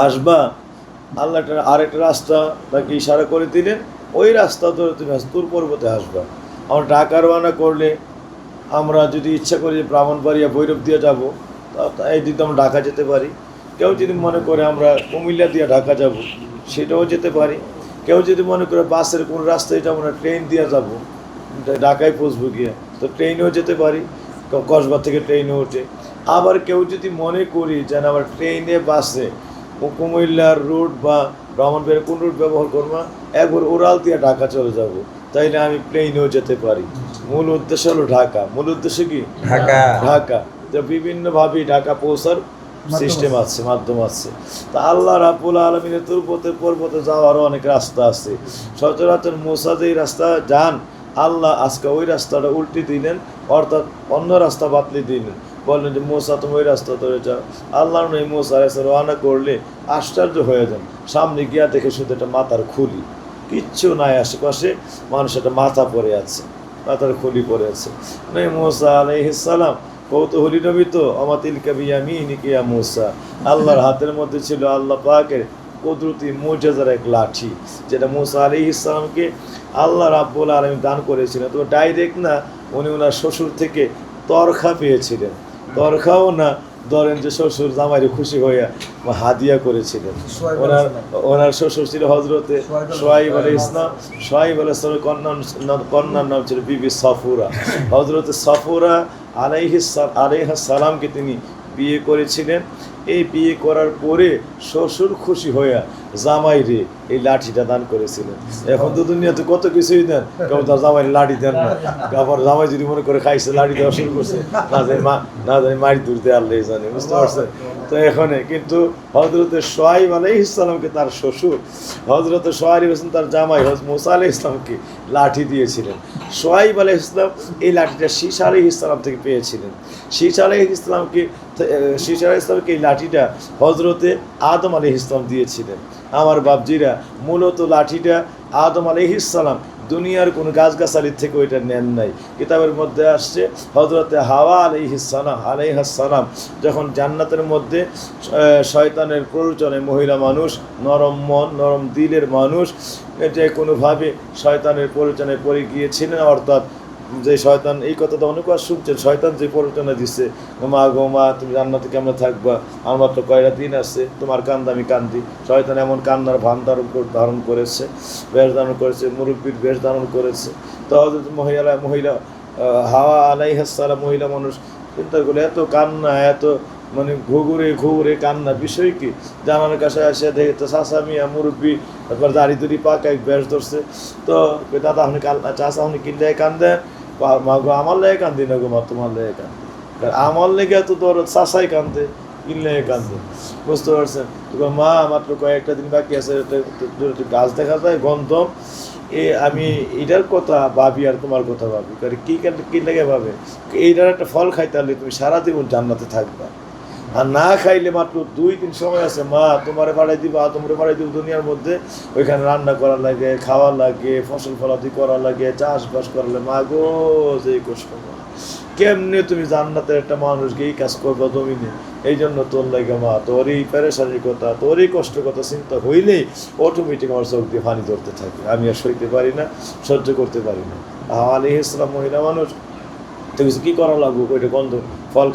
আসবা, আল্লাহ আরেকটা রাস্তা তাকে ইশারা করে দিলেন, ওই রাস্তা ধরে তুমি তুর পর্বতে আসবা। আমরা ঢাকা রওনা করলে আমরা যদি ইচ্ছা করি যে ব্রাহ্মণবাড়িয়া ভৈরব দিয়ে যাবো, এই দিকে আমরা ঢাকা যেতে পারি। কেউ যদি মনে করে আমরা কুমিল্লা দিয়ে ঢাকা যাব, সেটাও যেতে পারি। কেউ যদি মনে করে বাসের কোনো রাস্তায় যাবো না, ট্রেন দিয়ে যাব, ঢাকায় পৌঁছবো গিয়ে, তো ট্রেনেও যেতে পারি, কসবা থেকে ট্রেনে ওঠে। আবার কেউ যদি মনে করি যেন আবার ট্রেনে বাসে কুমিল্লার রুট বা ব্রাহ্মণবাড়িয়ার কোন রুট ব্যবহার করবো, একবার ওরাল দিয়ে ঢাকা চলে যাব, তাইলে আমি প্লেনেও যেতে পারি। মূল উদ্দেশ্য হলো ঢাকা। মূল উদ্দেশ্য কি? ঢাকা। ঢাকা। তো বিভিন্নভাবেই ঢাকা পৌঁছার সিস্টেম আছে, মাধ্যম আছে। তা আল্লাহ রাব্বুল আলামিনের তুরপথে পর্বতে যাওয়ারও অনেক রাস্তা আছে। সচরাচর মুসা যেই রাস্তা যান, আল্লাহ আজকে ওই রাস্তাটা উল্টে দিলেন, অর্থাৎ অন্য রাস্তা বাতলি দিলেন। বললেন যে মুসা তুমি ওই রাস্তা ধরে যাও। আল্লাহর নই মুসা এসে রওনা করলে আশ্চর্য হয়ে যান, সামনে গিয়া দেখে শুধু একটা মাথার খুলি, কিচ্ছু নাই আশেপাশে, মানুষ একটা মাথা পড়ে আছে, মাথার খুলি পড়ে আছে। নই মুসা আলাইহিস সালাম কৌতূহলী নবী তো, আমাতিল কাবিয়ামিনিকা ইয়া মুসা, আল্লাহর হাতের মধ্যে ছিল আল্লাহ পাকের কুদরতি মুজিজার এক লাঠি, যেটা মুসা আলাইহিস সালামকে আল্লাহ রাব্বুল আলামিন দান করেছিলেন। তো ডাইরেক্ট না, উনি ওনার শ্বশুর থেকে তরখা পেয়েছিলেন। তরখাও না, ধরেন যে শ্বশুর জামাইরে খুশি হইয়া হাদিয়া করেছিলেন। ওনার শ্বশুর ছিল হজরতে সোহাইব আলাইহিস সালাম। সোহাইব আলাইহিস সালামের কন্যার নাম ছিল বিবি সাফুরা। হজরতে সাফুরা আলাইহিস সালামকে তিনি বিয়ে করেছিলেন। এই বিয়ে করার পরে শ্বশুর খুশি হইয়া জামাই রে এই লাঠিটা দান করেছিলেন। এখন তো দুনিয়াতে কত কিছুই দেন, কেউ তার জামাই লাঠি দেন না। আবার জামাই যদি মনে করে খাইছে, লাঠি দেওয়া শুরু করছে, না জানি মারি দূরতে আল্লাহ জানে, বুঝতে পারছেন? তো এখানে কিন্তু হজরতে সোহাইব আলাইহিস সালামকে তার শ্বশুর, হজরতে সোহাইব হোসেন তার জামাই মুসা আলাইহিস সালামকে লাঠি দিয়েছিলেন। সোহাইব আলাইহিস সালাম এই লাঠিটা শীশা আলাইহিস সালাম থেকে পেয়েছিলেন। শীশা আলাইহিস সালামকে এই লাঠিটা হজরতে আদম আলাইহিস সালাম দিয়েছিলেন। আমার বাপজিরা, মূলত লাঠিটা আদম আলাইহিস সালাম দুনিয়ার কোনো গাছগাছালির থেকে ওইটা নেন নাই। কিতাবের মধ্যে আসছে হজরতে হাওয়া আলাইহিস সালাম যখন জান্নাতের মধ্যে শয়তানের প্ররোচনে, মহিলা মানুষ, নরম মন নরম দিলের মানুষ, যে কোনোভাবে শয়তানের প্ররোচনে পড়ে গিয়েছিলেন, অর্থাৎ যে শয়তান, এই কথাটা অনেকবার শুনছেন, শয়তান যে প্ররোচনা দিচ্ছে, মা গো মা তুমি জান্নাতে কেমন থাকবা, আমার মাত্র কয়টা দিন আছে, তোমার কান্দা আমি কান্দি। শয়তান এমন কান্নার ভান ধারণ করেছে, বেশ ধারণ করেছে, মুরব্বীর বেশ ধারণ করেছে। তো মহিলা হাওয়া আলাইহিস সালাম, মহিলা মানুষ চিন্তা করলে এত কান্না, এত মানে ঘুরে কান্না, বিষয় কি? জানার কাছে আসে দেখে তো চাষা মিয়া মুরব্বী, তারপর দাড়ি দুড়ি পাকায় বেশ ধরছে। তো দাদা আপনি চাষা আপনি কিনলে কান্দে, মা গো আমার লেগে কান্দি না গো মা, তোমার লেগে কান্দে। আমার লেগে তো তোর চাষাই কান্দে, কিনলে কান্দে, বুঝতে পারছেন? মা মাত্র কয়েকটা দিন বাকি আছে, গাছ দেখা যায় গন্ধম, আমি এটার কথা ভাবি আর তোমার কথা ভাবি, কি লেগে ভাবে, এইটার একটা ফল খাইতে হলে তুমি সারা জীবন জান্নাতে থাকবা। আর না খাইলে মাত্র 2 দিন সময় আছে, মা তোমারে বাড়াই দিব, তোমরা বাড়াই দিব দুনিয়ার মধ্যে, ওইখানে রান্না করা লাগে, খাওয়া লাগে, ফসল ফলাদি করা লাগে, চাষবাস করা লাগে। মা গো যে কষ্ট, কেমনে তুমি জান্নাতের একটা মানুষকে এই কাজ করবা জমিনে? এই জন্য তোর লাগে মা, তোর এই পেরেশানির কথা, তোর এই কষ্টের কথা চিন্তা হইলেই অটোমেটিক আমার চোখ দিয়ে পানি ধরতে থাকে। আমি আর সইতে পারি না, সহ্য করতে পারি না। আলাইহিস সালাম মহিলা মানুষ, তো কিছু কী করা লাগবো, ওইটা গন্ধ ফল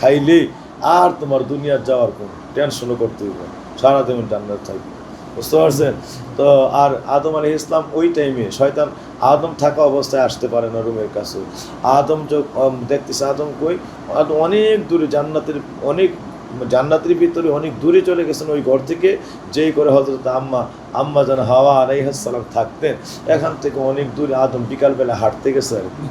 খাইলেই আর তোমার দুনিয়ার যাওয়ার কোনো টেনশনও করতে হইব, সারা দিন জান্নাত থাকবে, বুঝতে পারছেন? তো আর আদম আলাইহিস সালাম ওই টাইমে, শয়তান আদম থাকা অবস্থায় আসতে পারে না রুমের কাছে। আদম দেখতেছে আদম কই, অনেক দূরে জান্নাতের ভিতরে অনেক দূরে চলে গেছেন ওই ঘর থেকে, যেই করে হযরত আম্মা যেন হাওয়া আলাইহিস সালাম থাকতেন, এখান থেকে অনেক দূরে আদম বিকালবেলা হাঁটতে গেছে আর কি।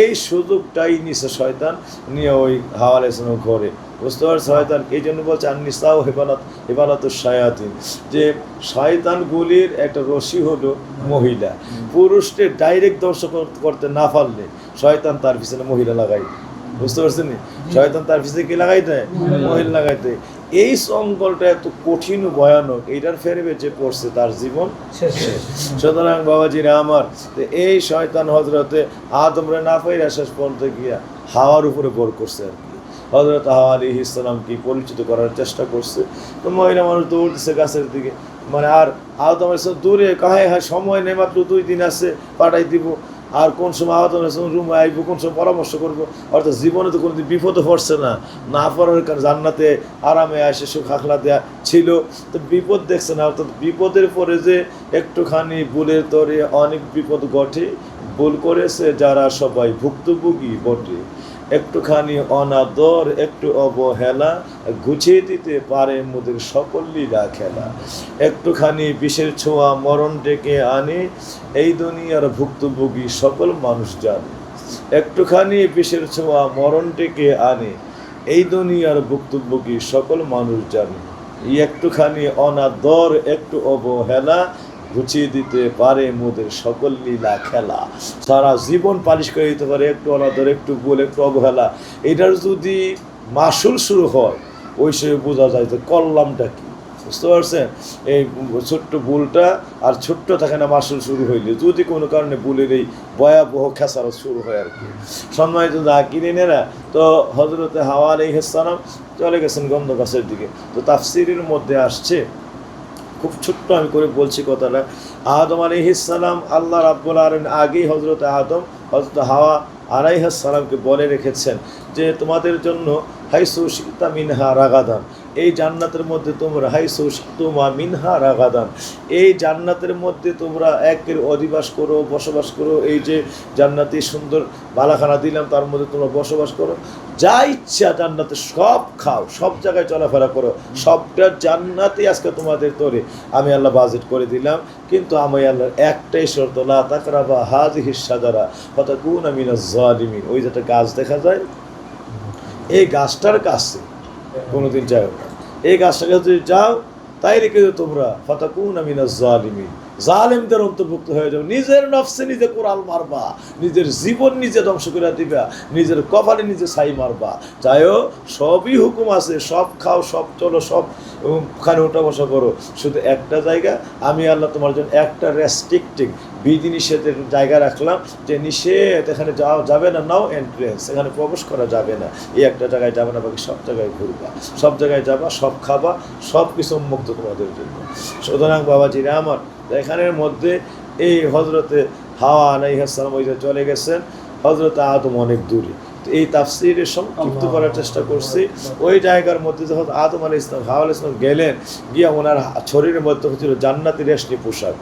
এই সুযোগটাই নিছে শয়তান, নিয়ে ওই হাওয়া আলাইহিস সালামের ঘরে, বুঝতে পারছে? শয়তান এই জন্য বলছে আন-নিসাউ হিবালাতুশ শায়াতিন, যে শয়তানগুলির একটা রশি হলো মহিলা। পুরুষকে ডাইরেক্ট ধ্বংস করতে না পারলে শয়তান তার পিছনে মহিলা লাগাই, বুঝতে পারছেন? শয়তান তার পিছনে কি লাগাই দেয়? মহিলা লাগাই দেয়। এই সংকলটা এত কঠিন ভয়ানক, এইটার ফেরবে যে পড়ছে তার জীবন শেষ। সুতরাং বাবাজিরা আমার, এই শয়তান হজরতে আদমরে না পাইরা শেষ পর্যন্ত গিয়া হাওয়ার উপরে ভর করছে আর কি। হযরত হাওয়া আলাইহিস সালামকে পরিচিত করার চেষ্টা করছে। তো মহিলা মানুষ দৌড়তেছে গাছের দিকে, মানে আর আদম আলাইহিস সালাম দূরে কাহে, হ্যাঁ সময় নেই, মাত্র 2 দিন আছে, পাঠাই দিব, আর কোন সময় আদম আলাইহিস সালাম রুমে আইব, কোন সময় পরামর্শ করবো। অর্থাৎ জীবনে তো কোনোদিন বিপদে পড়ছে না, না পড়ার কারণে জান্নাতে আরামে আসে সুখ আখলা দেয়া ছিল, তো বিপদ দেখছে না। অর্থাৎ বিপদের পরে যে একটুখানি ভুলের তরে অনেক বিপদ ঘটে, ভুল করেছে যারা সবাই ভুক্তভোগী বটে। একটুখানি অনাদর, একটু অবহেলা গুছিয়ে দিতে পারে মোদের সকল লীলা খেলা। একটুখানি বিষের ছোঁয়া মরণ ডেকে আনে, এই দুনিয়ার ভুক্তভোগী সকল মানুষ জানে। একটুখানি বিষের ছোঁয়া মরণ ডেকে আনে, এই দুনিয়ার ভুক্তভোগী সকল মানুষ জানে। এই একটুখানি অনাদর, একটু অবহেলা গুছিয়ে দিতে পারে মোদের সকল লীলা খেলা। সারা জীবন পালিশ করে দিতে পারে একটু অনাদর, একটু ভুল, একটু অবহেলা। এটার যদি মাসুল শুরু হয়, ওই সে বোঝা যায় যে কল্লামটা কি। বুঝতে পারছেন? এই ছোট্ট ভুলটা আর ছোট্ট থাকে না মাসুল শুরু হইলে, যদি কোনো কারণে ভুলের এই ভয়াবহ খেসারত শুরু হয় আর কি। সম্মানিত যাকিরিনেরা, তো হযরতে হাওয়া আলাইহিস সালাম চলে গেছেন গন্ধ গাছের দিকে। তো তাফসীরের মধ্যে আসছে, খুব ছোট্ট আমি করে বলছি কথাটা, আদম আলাইহিস সালাম আল্লাহ রাব্বুল আলামিন আগেই হযরত আদম হযরত হাওয়া আলাইহিস সালামকে বলে রেখেছেন যে তোমাদের জন্য হাইসু শিতা মিনহা রাগাদান, এই জান্নাতের মধ্যে তোমরা হাইসু শিতুমা মিনহা রাগাদান, এই জান্নাতের মধ্যে তোমরা একের অধিবাস করো, বসবাস করো। এই যে জান্নাতি সুন্দর বালাখানা দিলাম, তার মধ্যে তোমরা বসবাস করো, যা ইচ্ছা জান্নাতে সব খাও, সব জায়গায় চলাফেরা করো, সবটা জান্নাতে আজকে তোমাদের তরে আমি আল্লাহ বাজেট করে দিলাম। কিন্তু আমি আল্লাহর একটাই শর্ত, লা তাকরাবা হাযিহিস শাজারা ফাতাকুনা মিনাজ জালিমিন। ওই যেটা গাছ দেখা যায়, এই গাছটার কাছে কোনোদিন যাও না। এই গাছটার কাছে যদি যাও, তাইলে কিন্তু তোমরা ফাতাকুনা মিনাজ জালিমিন, জালেমদের অন্তর্ভুক্ত হয়ে যাও। নিজের নফসে নিজে কোরাল মারবা, নিজের জীবন নিজে ধ্বংস করে দিবা, নিজের কপালে নিজে ছাই মারবা। যাইও, সবই হুকুম আছে, সব খাও, সব চলো, সব ওখানে ওঠা বসা করো। শুধু একটা জায়গা আমি আল্লাহ তোমার জন্য একটা রেস্ট্রিক্টিং বিধিনিষেধের জায়গা রাখলাম, যে নিষেধ, এখানে যাওয়া যাবে না, নাও এন্ট্রেন্স, এখানে প্রবেশ করা যাবে না। এই একটা জায়গায় যাবে না, বাকি সব জায়গায় ঘুরবা, সব জায়গায় যাবা, সব খাবা, সব কিছু উন্মুক্ত তোমাদের জন্য। সুতরাং বাবাজিরা আমার, এখানের মধ্যে এই হযরতে হাওয়া আলাইহিস সালাম ওই যে চলে গেছেন, হযরতে আদম অনেক দূরে। এই তাফসীরের সংক্ষিপ্ত করার চেষ্টা করছি। ওই জায়গার মধ্যে যখন আদম আলাইহিস সালাম, হাওয়া আলাইহিস সালাম গেলেন, গিয়া ওনার শরীরের মধ্যে ছিল জান্নাতি রেশমি পোশাক,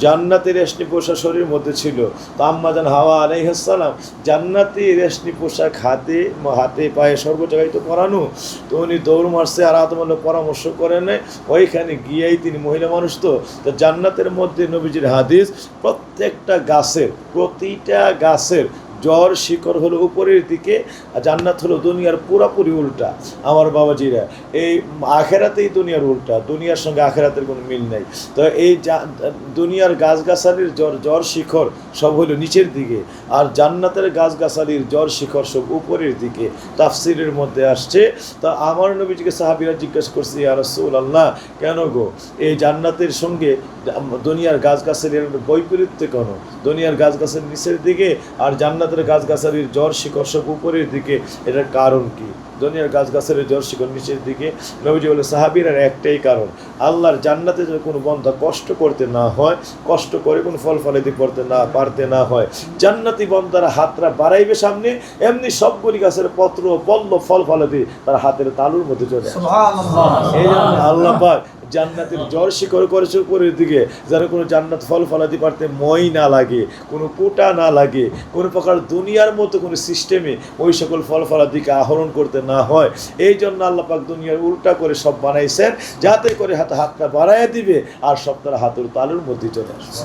জান্নাতি রেশমি পোশাক শরীরের মধ্যে ছিল। তো আম্মাজান হাওয়া আলাইহিস সালাম জান্নাতি রেশমি পোশাক হাতে পায়ে সর্ব জায়গায় তো পরানো, তো উনি দৌড় মারছে, আর আদম আল্লাহ পরামর্শ করে নেয়। ওইখানে গিয়েই তিনি মহিলা মানুষ, তো জান্নাতের মধ্যে নবীজির হাদিস, প্রত্যেকটা গাছের, প্রতিটা গাছের জ্বর শিকড় হলো উপরের দিকে, আর জান্নাত হলো দুনিয়ার পুরাপুরি উল্টা। আমার বাবাজিরা, এই আখেরাতেই দুনিয়ার উল্টা, দুনিয়ার সঙ্গে আখেরাতের কোনো মিল নেই। তো এই দুনিয়ার গাছগাছালির জ্বর শিখর সব হলো নিচের দিকে, আর জান্নাতের গাছগাছালির জ্বর শিখর সব উপরের দিকে। তাফসীরের মধ্যে আসছে। তো আমার নবীজিকে সাহাবীরা জিজ্ঞাসা করছে, ইয়া রাসূলুল্লাহ, কেন গো এই জান্নাতের সঙ্গে দুনিয়ার গাছগাছালির বৈপরীত্য কেন? দুনিয়ার গাছগাছালির নিচের দিকে আর জান্নাতের গাছগাছালির জ্বর শিকড় সব উপরের দিকে, এটার কারণ কি? দুনিয়ার গাছগাছালির জ্বর শিকড় নিচের দিকে। নবীজি বলে, সাহাবীর আর একটাই কারণ, আল্লাহর জান্নাতে যদি কোনো বান্দা কষ্ট করতে না হয়, কষ্ট করে কোনো ফল ফলাইতে পারতে না হয়, জান্নাতি বান্দারা হাতরা বাড়াইবে সামনে, এমনি সবগুলি গাছের পত্র পল্ল ফল ফলাতে তার হাতের তালুর মধ্যে চলে আসে। এই জন্য আল্লাহ পাক জান্নাতের জ্বর শিকড় করেছে উপরের দিকে, যেন কোনো জান্নাত ফল ফলাতে পারতে মই না লাগে, কোনো কোটা না লাগে, কোনো প্রকার দুনিয়ার মতো কোনো সিস্টেমে ওই সকল ফল ফলার দিকে আহরণ করতে না হয়। এই জন্য আল্লাহ পাক দুনিয়ার উল্টা করে সব বানাইছেন, যাতে করে হাতটা বাড়াইয়া দিবে আর সব তার হাতের তালুর মধ্যে চলে আসবে।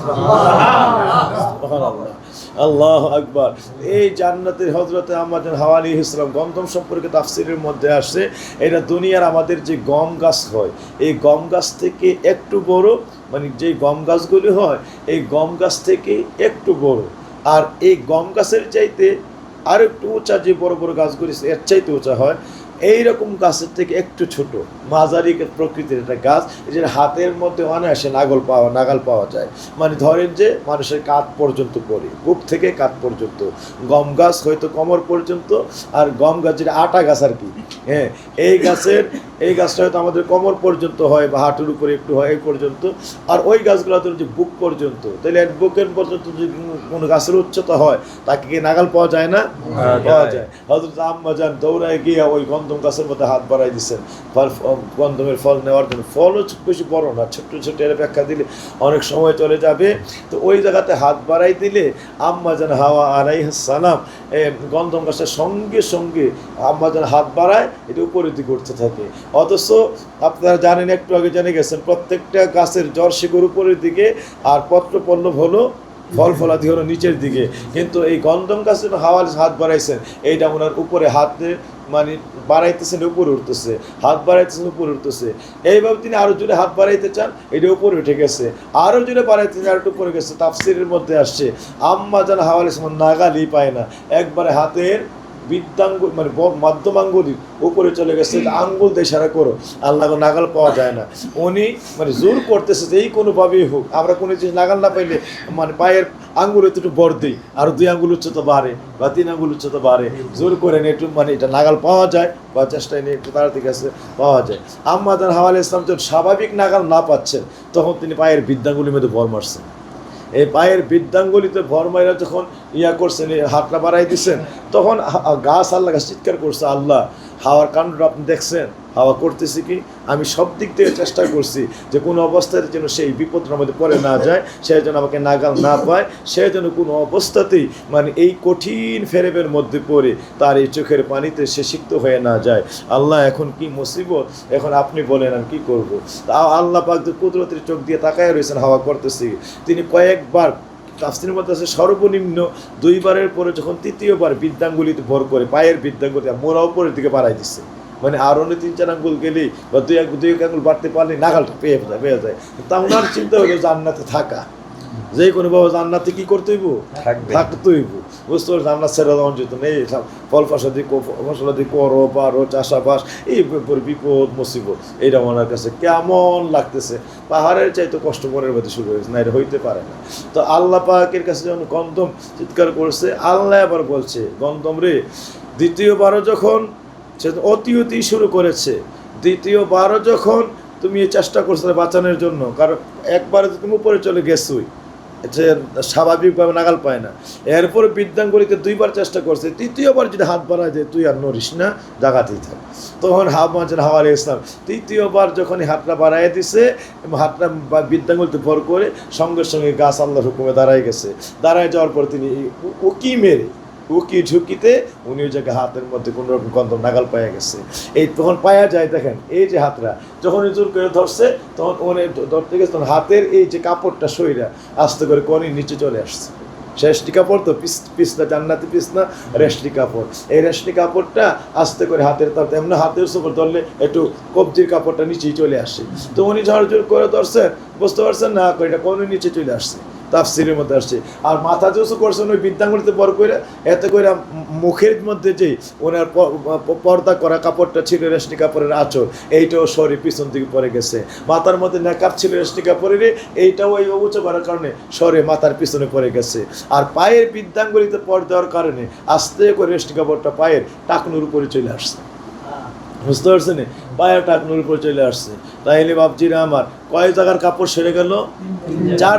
আল্লাহু আকবার। এই জান্নাতের হযরতে আম্মাজান হাওয়া আলাইহিস সালাম গম সম্পর্কে তাফসীরের মধ্যে আসছে, এটা দুনিয়ার আমাদের যে গম গাছ হয়, এই গম গাছ থেকে একটু বড়, মানে যেই গম গাছগুলি হয় এই গম গাছ থেকে একটু বড়, আর এই গম গাছের চাইতে আর একটু উঁচা যে বড় বড় গাছগুলি এর চাইতে উঁচা হয়, এইরকম গাছের থেকে একটু ছোট মাঝারি প্রকৃতির একটা গাছ, এই যে হাতের মধ্যে অনায়াসে নাগাল পাওয়া যায়। মানে ধরেন যে মানুষের কাঁধ পর্যন্ত পড়ে, বুক থেকে কাঁধ পর্যন্ত। গম গাছ হয়তো কোমর পর্যন্ত, আর গম গাছ যেটা আটা গাছ আর কি, হ্যাঁ, এই গাছটা হয়তো আমাদের কোমর পর্যন্ত হয় বা হাঁটুর উপরে একটু হয় এই পর্যন্ত। আর ওই গাছগুলো তো যে বুক পর্যন্ত, তাহলে বুকের পর্যন্ত যদি কোনো গাছের উচ্চতা হয় তাকে কি নাগাল পাওয়া যায় না? পাওয়া যায়। হযরত আম্মা জান দৌড়ায় গিয়ে ওই গন্ধম গাছের মধ্যে হাত বাড়াই দিচ্ছেন গন্ধমের ফল নেওয়ার জন্য। ফলও বেশি বড় না, ছোট্ট ছোট্ট এর ব্যাখ্যা দিলে অনেক সময় চলে যাবে। তো ওই জায়গাতে হাত বাড়াই দিলে আম্মা জান হাওয়া আলাইহিস সালাম গন্ধম গাছের সঙ্গে সঙ্গে আম্মা জান হাত বাড়ায়, এটা উপরের দিকে উঠতে থাকে। অথচ আপনারা জানেন, একটু আগে জেনে গেছেন, প্রত্যেকটা গাছের জড় শিকড় উপরের দিকে আর পত্র পল্লব হলো, ফল ফলাদি হলো নিচের দিকে। কিন্তু এই গন্ধম গাছে হাত বাড়াইছেন, এইটা ওনার উপরে হাতে মানে বাড়াইতেছেন, উপরে উঠতেছে, হাত বাড়াইতেছেন, উপরে উঠতেছে। এইভাবে তিনি আরো জোরে হাত বাড়াইতে চান, এটা উপরে উঠে গেছে, আরো জোরে বাড়াইতে চান, আরো উপরে গেছে। তাফসীরের মধ্যে আসছে আম্মা জান হাওয়া আলাইহিস সালাম নাগালই পায় না, একবারে হাতের বৃদ্ধাঙ্গুল মানে মধ্যম আঙ্গুলির উপরে চলে গেছে, আঙ্গুল দিয়ে ইশারা করো, আল্লাহ নাগাল পাওয়া যায় না। উনি মানে জোর করতেছে যে এই কোনোভাবেই হোক আমরা কোনো জিনিস নাগাল না পাইলে মানে পায়ের আঙ্গুল একটু বড় দিই, আর 2 আঙ্গুল উচ্চতা বাড়ে বা 3 আঙ্গুল উচ্চতা বাড়ে, জোর করে নিয়ে একটু মানে এটা নাগাল পাওয়া যায় বা চেষ্টায় নিয়ে একটু তাড়াতাড়ি কাছে পাওয়া যায়। আম্মা জান হাওয়া আলাইহিস সালাম যখন স্বাভাবিক নাগাল না পাচ্ছেন, তখন তিনি পায়ের বৃদ্ধাঙ্গুলির মধ্যে ভর মারছেন। এই পায়ের বৃদ্ধাঙ্গুলিতে ভর মাইরা যখন করছেন, এই হাতটা বাড়াই দিচ্ছেন, তখন গাছ আল্লাহ গাছ চিৎকার করছে, আল্লাহ হাওয়ার কাণ্ডটা আপনি দেখছেন, হাওয়া করতেছি কি, আমি সব দিক থেকে চেষ্টা করছি যে কোনো অবস্থাতে যেন সেই বিপদের মধ্যে পড়ে না যায়, সে যেন আমাকে নাগাল না পায়, সে যেন কোনো অবস্থাতেই মানে এই কঠিন ফেরেবের মধ্যে পড়ে তার এই চোখের পানিতে সে সিক্ত হয়ে না যায়। আল্লাহ এখন কি মুসিবত, এখন আপনি বলেন আমি কী করবো। তা আল্লাহ পাক কুদরতের চোখ দিয়ে তাকায় রয়েছেন, হাওয়া করতেছি। তিনি কয়েকবার তাফসীরের মধ্যে আছে সর্বনিম্ন 2 বারের পরে যখন 3য়বার বৃদ্ধাঙ্গুলিতে ভর করে পায়ের বৃদ্ধাঙ্গুলি মোড়া উপরের দিকে বাড়াই দিচ্ছে, মানে আরও 3-4 আঙ্গুল গেলেই বা 2 আঙ্গুল বাড়তে পারলে নাগালটা পেয়ে যায়। তা ওনার চিন্তা হলো জান্নাতে থাকা, যে কোনো বাবা জান্নাতে কি করতে হইব, থাকতে হইব। বুঝতে পারছি, জান্নাত ছেড়ে দেওয়া যেত নেই, ফল ফসলাদি করো পারো, চাষাবাস, এই বিপদ মুসিবত, এইটা ওনার কাছে কেমন লাগতেছে, পাহাড়ের চাইতে কষ্ট মনের মধ্যে শুরু হয়েছে না, এটা হইতে পারে না। তো আল্লাহ পাকের কাছে যখন গন্ধম চিৎকার করছে, আল্লাহ আবার বলছে গন্ধম রে, দ্বিতীয়বারও যখন সে অতি শুরু করেছে, দ্বিতীয়বারও যখন তুমি চেষ্টা করছো বাঁচানোর জন্য, কারণ একবারে তুমি উপরে চলে গেছোই, যে স্বাভাবিকভাবে নাগাল পায় না, এরপর বৃদ্ধাঙ্গুলিতে 2 বার চেষ্টা করছে, 3য়বার যদি হাত বাড়ায় যে তুই আর নড়িস না, জাগাতেই থাক, তখন হাওয়া আলাইহিস সালাম 3য়বার যখন হাতটা বাড়াই দিছে, হাতটা বৃদ্ধাঙ্গুলিতে ভর করে সঙ্গে সঙ্গে গাছ আল্লাহর হুকুমে দাঁড়ায় গেছে। দাঁড়ায় যাওয়ার পর তিনি উকি মেরে উকি ঝুঁকিতে উনি ওই জায়গায় হাতের মধ্যে কোনো রকম গন্ধ নাগাল পাওয়া গেছে। এই তখন পাওয়া যায়, দেখেন এই যে হাতটা যখন জোর করে ধরছে, তখন উনি ধরতে গেছে, তখন হাতের এই যে কাপড়টা সইরা আস্তে করে কনির নিচে চলে আসছে। রেশমি কাপড় তো পিছনা, জান্নাতি পিছনা রেশমি কাপড়, এই রেশমি কাপড়টা আস্তে করে হাতের তার এমনি হাতের উপর ধরলে একটু কবজির কাপড়টা নিচেই চলে আসে। তো উনি ঝড় জোর করে ধরছেন, বুঝতে পারছেন না, এটা কনির নিচে চলে আসছে, তাফসীরের মধ্যে আসছে। আর মাথা জোসু করছেন ওই বৃদ্ধাঙ্গুলিতে বর করে, এতে করে মুখের মধ্যে যে ওনার পর্দা করা কাপড়টা ছিল রেশমি কাপড়ের আঁচল, এইটাও সরে পিছন দিকে পড়ে গেছে। মাথার মধ্যে নেকাব ছিল রেশমি কাপড়ের, এইটাও ওই উঁচু করার কারণে সরে মাথার পিছনে পড়ে গেছে। আর পায়ের বৃদ্ধাঙ্গুলিতে পর দেওয়ার কারণে আস্তে করে রেশমি কাপড়টা পায়ের টাকনুর উপরে চলে আসছে। বুঝতে পারছেন, পায়ের টাকনুর উপরে চলে আসছে। তাইলে বাপজিরা আমার কয় জায়গার কাপড় সেরে গেল, 4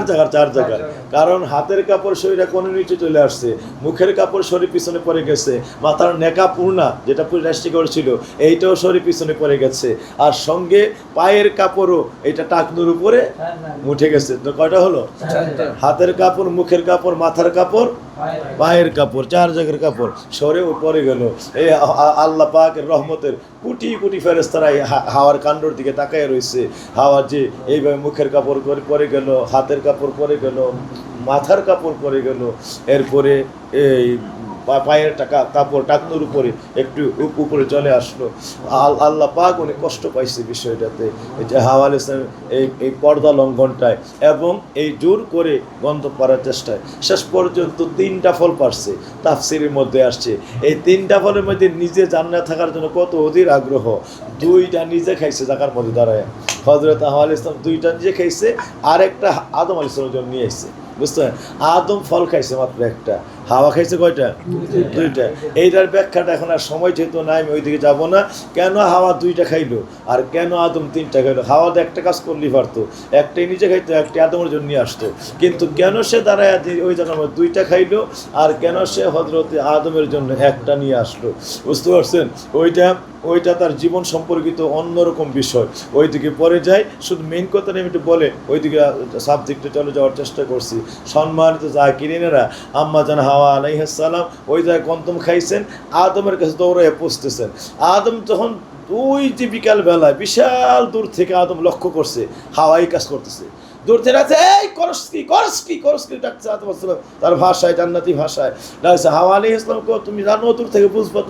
জায়গার। কারণ হাতের কাপড় শরীরে কোনো নিচে চলে আসছে, মুখের কাপড় শরীর পিছনে পড়ে গেছে, মাথার নেকা পূর্ণা যেটা পুরো রাষ্ট্রী ছিল এইটাও শরীর পিছনে পড়ে গেছে, আর সঙ্গে পায়ের কাপড়ও এটা টাকনুর উপরে উঠে গেছে। তো কয়টা হলো, হাতের কাপড়, মুখের কাপড়, মাথার কাপড়, পায়ের কাপড়, 4 জায়গার কাপড় সরে পড়ে গেল। এই আল্লাহ পাকের রহমতের কোটি কোটি ফেরেশতারা হাওয়ার কাণ্ডর দিকে তাকায় রয়েছে। হাওয়ার যে এইভাবে মুখের কাপড় পরে গেল, হাতের কাপড় পরে গেল, মাথার কাপড় পরে গেল, এরপরে এই পায়ের কাপড় টাকনুর উপরে একটু উপরে চলে আসলো। আল্লাহ পাক উনি কষ্ট পাইছে বিষয়টাতে, এই যে হাওয়া আলাইহিস সালাম এই পর্দা লঙ্ঘনটায় এবং এই জোর করে গন্ধ পাড়ার চেষ্টায় শেষ পর্যন্ত 3টা ফল পারছে। তাফসীরের মধ্যে আসছে এই 3টা ফলের মধ্যে নিজে জান্নাতে থাকার জন্য কত অধীর আগ্রহ, 2টা নিজে খাইছে জায়গার মধ্যে দাঁড়ায়। হযরত হাওয়া আলাইহিস সালাম 2টা নিজে খাইছে, আর একটা আদম আলাইহিস সালামের জন্য নিয়ে আসছে। বুঝতে, আদম ফল খাইছে মাত্র একটা, হাওয়া খাইছে কয়টা? 2টা। এইটার ব্যাখ্যাটা এখন আর সময় যেহেতু নাই, আমি ওইদিকে যাব না। কেন হাওয়া 2টা খাইলো আর কেন আদম 3টা খাইলো? হাওয়া তো একটা কাজ করলেই পারতো, একটাই নিজে খাইতো, একটি আদমের জন্য নিয়ে আসতো। কিন্তু কেন সে দাঁড়ায় ওই জায়গার মধ্যে 2টা খাইলো আর কেন সে হযরতে আদমের জন্য একটা নিয়ে আসলো? বুঝতে পারছেন? ওইটা তার জীবন সম্পর্কিত অন্যরকম বিষয়, ওইদিকে পরে যায়। শুধু মেইন কথা আমি একটু বলে ওইদিকে সাবজেক্টে চলে যাওয়ার চেষ্টা করছি। সম্মানিত জাকিরিনেরা, আম্মা জান হাওয়া আলাইহিস সালাম ওই জায়গায় কন্তম খাইছেন, আদমের কাছে দৌড়ে পৌঁছতেছেন। আদম যখন ওই যে বিকাল বেলায় বিশাল দূর থেকে আদম লক্ষ্য করছে হাওয়াই কাজ করতেছে, দূর থেকে আছে এই করস কি ডাকছে আদম আলাইহিস সালাম তার ভাষায়, জান্নাতি ভাষায় ডাকছে। হাওয়া আলাইহিস সালাম তুমি জানো দূর থেকে বুঝবা,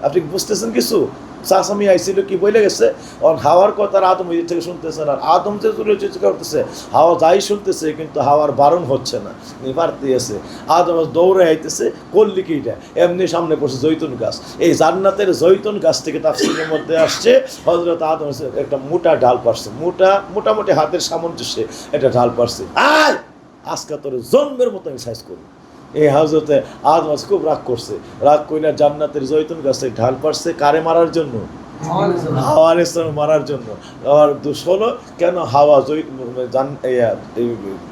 আপনি বুঝতেছেন কিছু? চাষামি আইছিল কি বলে গেছে, হাওয়ার কথা আদম ওই থেকে শুনতেছে না, আদম যে করতেছে হাওয়া যাই শুনতেছে, কিন্তু হাওয়ার বারণ হচ্ছে না, নিপারতে আছে। আদম দৌড়ে আইতেছে, করলি কি এটা? এমনি সামনে পড়ছে জৈতুন গাছ। এই জান্নাতের জৈতুন গাছ থেকে তাফসীরের মধ্যে আসছে হযরত আদম একটা মোটা ডাল পারছে, মোটামুটি হাতের সামঞ্জস্যে একটা ডাল পারছে। আজকে তোর জন্মের মতো আমি সাইজ করি। এই হযরতে আদম খুব রাগ করছে, রাগ কইলা জান্নাতের জৈতুন গাছে ঢাল পারছে কারে মারার জন্য? হাওয়া আলাইহিস সালাম মারার জন্য। আর দোষ হলো কেন হাওয়া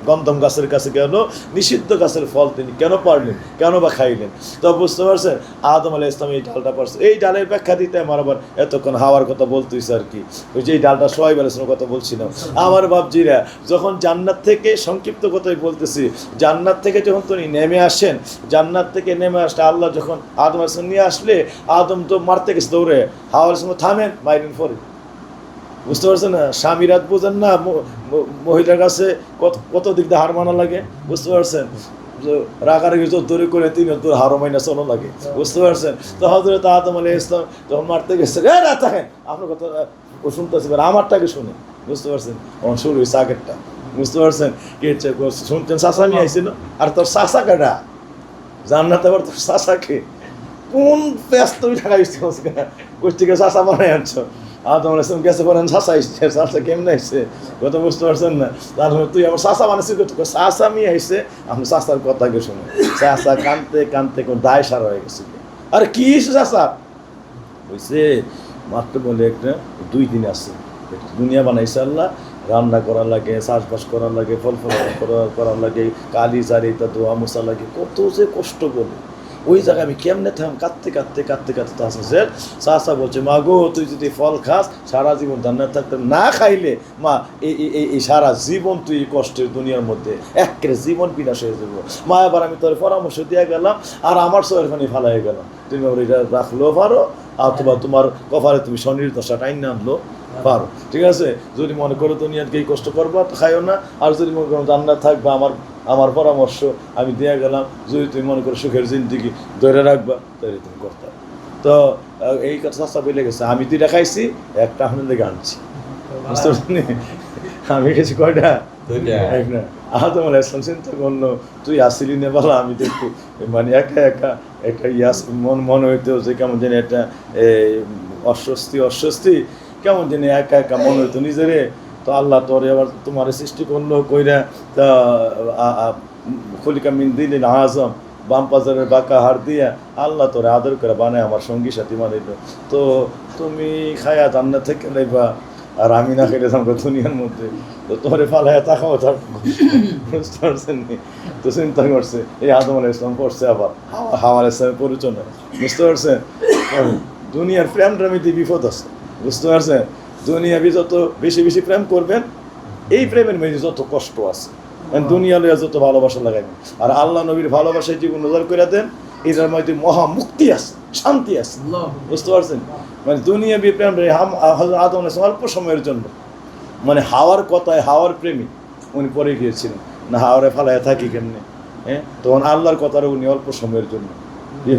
গন্ধম গাছের কাছে গেল, নিষিদ্ধ গাছের ফল তিনি কেন পারলেন, কেন বা খাইলেন? তো বুঝতে পারছেন আদম আলাইহিস সালাম এই ডালটা পারছে। এই ডালের ব্যাখ্যা দিতে আমার আবার এতক্ষণ হাওয়ার কথা বলতেছে আর কি, ওই যে এই ডালটা সোহাইব আলাইহিস সালামের কথা বলছিলাম। আমার বাপজিরা যখন জান্নাত থেকে, সংক্ষিপ্ত কথাই বলতেছি, জান্নাত থেকে যখন তিনি নেমে আসেন, জান্নাত থেকে নেমে আসলে আল্লাহ যখন আদম আলাইহিস সালাম নিয়ে আসলে, আদম তো মারতে গেছে দৌড়ে, হাওয়া আলাইহিস সালাম থামেন, মাইরেন পরে। বুঝতে পারছেন না? স্বামীরাত বোঝেন না, মহিলার কাছে কত দিক দিয়ে হার মানা লাগে। বুঝতে পারছেন? রাগারাগি জোরে করে 3 তোর হারো মাইনা চলো লাগে। বুঝতে পারছেন? তো হযরত আদম আলাইহিস সালাম যখন মারতে গেছে, না থাকেন, আপনার কথা ও শুনতেছি, আমারটাকে শুনে। বুঝতে পারছেন? শুরু হয়েছে আগেরটা। বুঝতে পারছেন? কি হচ্ছে শুনছেন? চাষামি আইছিল, আর তোর চাষা কাটা জান্নাতে আবার তোর চাষাকে কোন ব্যস্ত টাকা দিচ্ছে গোষ্ঠীকে চাষা বানাই আনছো। আদম আলাইহিস সালাম গেছে পরে চাষা আসছে, চাষা কেমনে আসছে কথা বুঝতে পারছেন না? তারপরে তুই আমার চাষা বানাইছি, চাষা আমি আইসে আপনি চাষার কথাকে শুনে চাষা কানতে কানতে কোন দায় সারা হয়ে গেছে। আর কি চাষা হয়েছে মাত্র বলে একটা 2 দিন আছে, দুনিয়া বানাইছে আল্লাহ, রান্না করা লাগে, চাষবাস করা লাগে, ফল করা লাগে, কালি জারিতা দোয়া মশা লাগে, কত যে কষ্ট বলে। ওই জায়গায় আমি কেমনে থাম কাঁদতে চাষা বলছে, মা গো তুই যদি ফল খাস সারা জীবন জান্নাতে থাকতে, না খাইলে মা এই সারা জীবন তুই কষ্টের দুনিয়ার মধ্যে একেবারে জীবন বিনাশ হয়ে যাবো। মা এবার আমি তোর পরামর্শ দিয়ে গেলাম, আর আমার চোখের পানি ফালা হয়ে গেল, তুমি আমার এটা রাখলেও পারো, অথবা তোমার কপালে তুমি শনির দশা টাইন না আনলো পারো। ঠিক আছে? যদি মনে করো দুনিয়াকে এই কষ্ট করবা তো খাইও না, আর যদি মনে করো জান্নাত থাকবা, আমার পরামর্শ আমি দিয়ে গেলাম, যদি তুমি মনে করো সুখের জিন্দিগি ধরে রাখবা তাহলে তুমি করতে। তো এই কথা চাষা বলে গেছে, আমি 2টা খাইছি, একটা আপনার দিকে আনছি। বুঝতে পারছি? আমি গেছি কয়টা? 2টা। আদম আলাইহিস সালাম চিন্তা করলো, তুই আসিলি না বলা, আমি তো একটু মানে একা একটা মনে হইতো যে কেমন জানি একটা অস্বস্তি কেমন জানি একা মনে হইতো নিজেরে। তো আল্লাহ তোরে আবার তোমার সৃষ্টি করলো কইরা, তা খলিকা মিন দিলিল আযম, বাম পাজারের বাঁকা হাড় দিয়া আল্লাহ তোরে আদর করে বানায় আমার সঙ্গী সাথী বানাইলো। তো তুমি খায়া জান্নাত থেকে নেবা, আর আমি না খেলে থাকবো দুনিয়ার মধ্যে, তো তোরে ফালাইয়া তাকাও থাকবো। বুঝতে পারছেন? তো চিন্তা করছে এই আদম আলাইহিস সালাম পড়ছে আবার হাওয়া আলাইহিস সালামের পরিচয়। বুঝতে পারছেন? দুনিয়ার প্রেম প্রেমিতে বিপদ আছে। বুঝতে পারছেন? দুনিয়া যত বেশি প্রেম করবেন, এই প্রেমের মধ্যে যত কষ্ট আছে, দুনিয়া লইয়া যত ভালোবাসা লাগাইবেন, আর আল্লাহ নবীর ভালোবাসায় জীবন উজাড় করে দেন, এটার মধ্যে মহা মুক্তি আছে, শান্তি আছে। বুঝতে পারছেন? মানে দুনিয়া প্রেম আদম আলাইহিস সালাম অল্প সময়ের জন্য, মানে হাওয়ার কথায় হাওয়ার প্রেমী উনি পরে গিয়েছিলেন, না হাওয়ারে ফালাইয়া থাকি কেমনে, তখন আল্লাহর কথার উনি অল্প সময়ের জন্য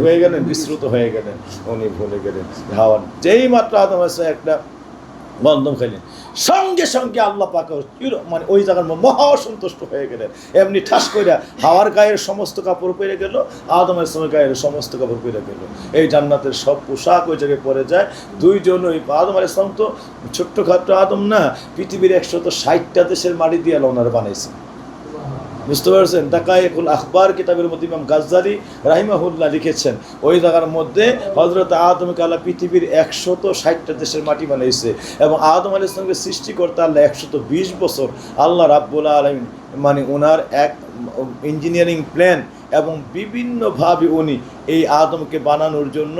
হয়ে গেলেন, বিস্মৃত হয়ে গেলেন, উনি ভুলে গেলেন হাওয়া। যেই মাত্র আদম আলাইহিস সালাম একটা গন্ধম খাইলেন, সঙ্গে সঙ্গে আল্লাহ পাক মানে ওই জায়গার মহা অসন্তুষ্ট হয়ে গেলেন। এমনি ঠাস করে হাওয়ার গায়ের সমস্ত কাপড় পরে গেল, আদম আলাইহিস সালামের গায়ের সমস্ত কাপড় পরে গেল। এই জান্নাতের সব পোশাক ওই জায়গায় পরে যায়। দুইজন ওই আদম আলাইহিস সালাম তো ছোট্টখাটো আদম না, পৃথিবীর 160টা দেশের মাটি দিয়ে আল্লাহ ওনারা বানাইছে। বুঝতে পারছেন? দাকায়েকুল আখবার কিতাবের মধ্যে ইমাম গাজ্জালি রাহিমাহুল্লাহ লিখেছেন, ওই জায়গার মধ্যে হযরত আদমকে আল্লাহ পৃথিবীর 160টা দেশের মাটি বানাইছে, এবং আদম আলাইহিস সালামকে সৃষ্টি করতে আল্লাহ 120 বছর আল্লাহ রাব্বুল আলামিন মানে ওনার এক ইঞ্জিনিয়ারিং প্ল্যান এবং বিভিন্নভাবে উনি এই আদমকে বানানোর জন্য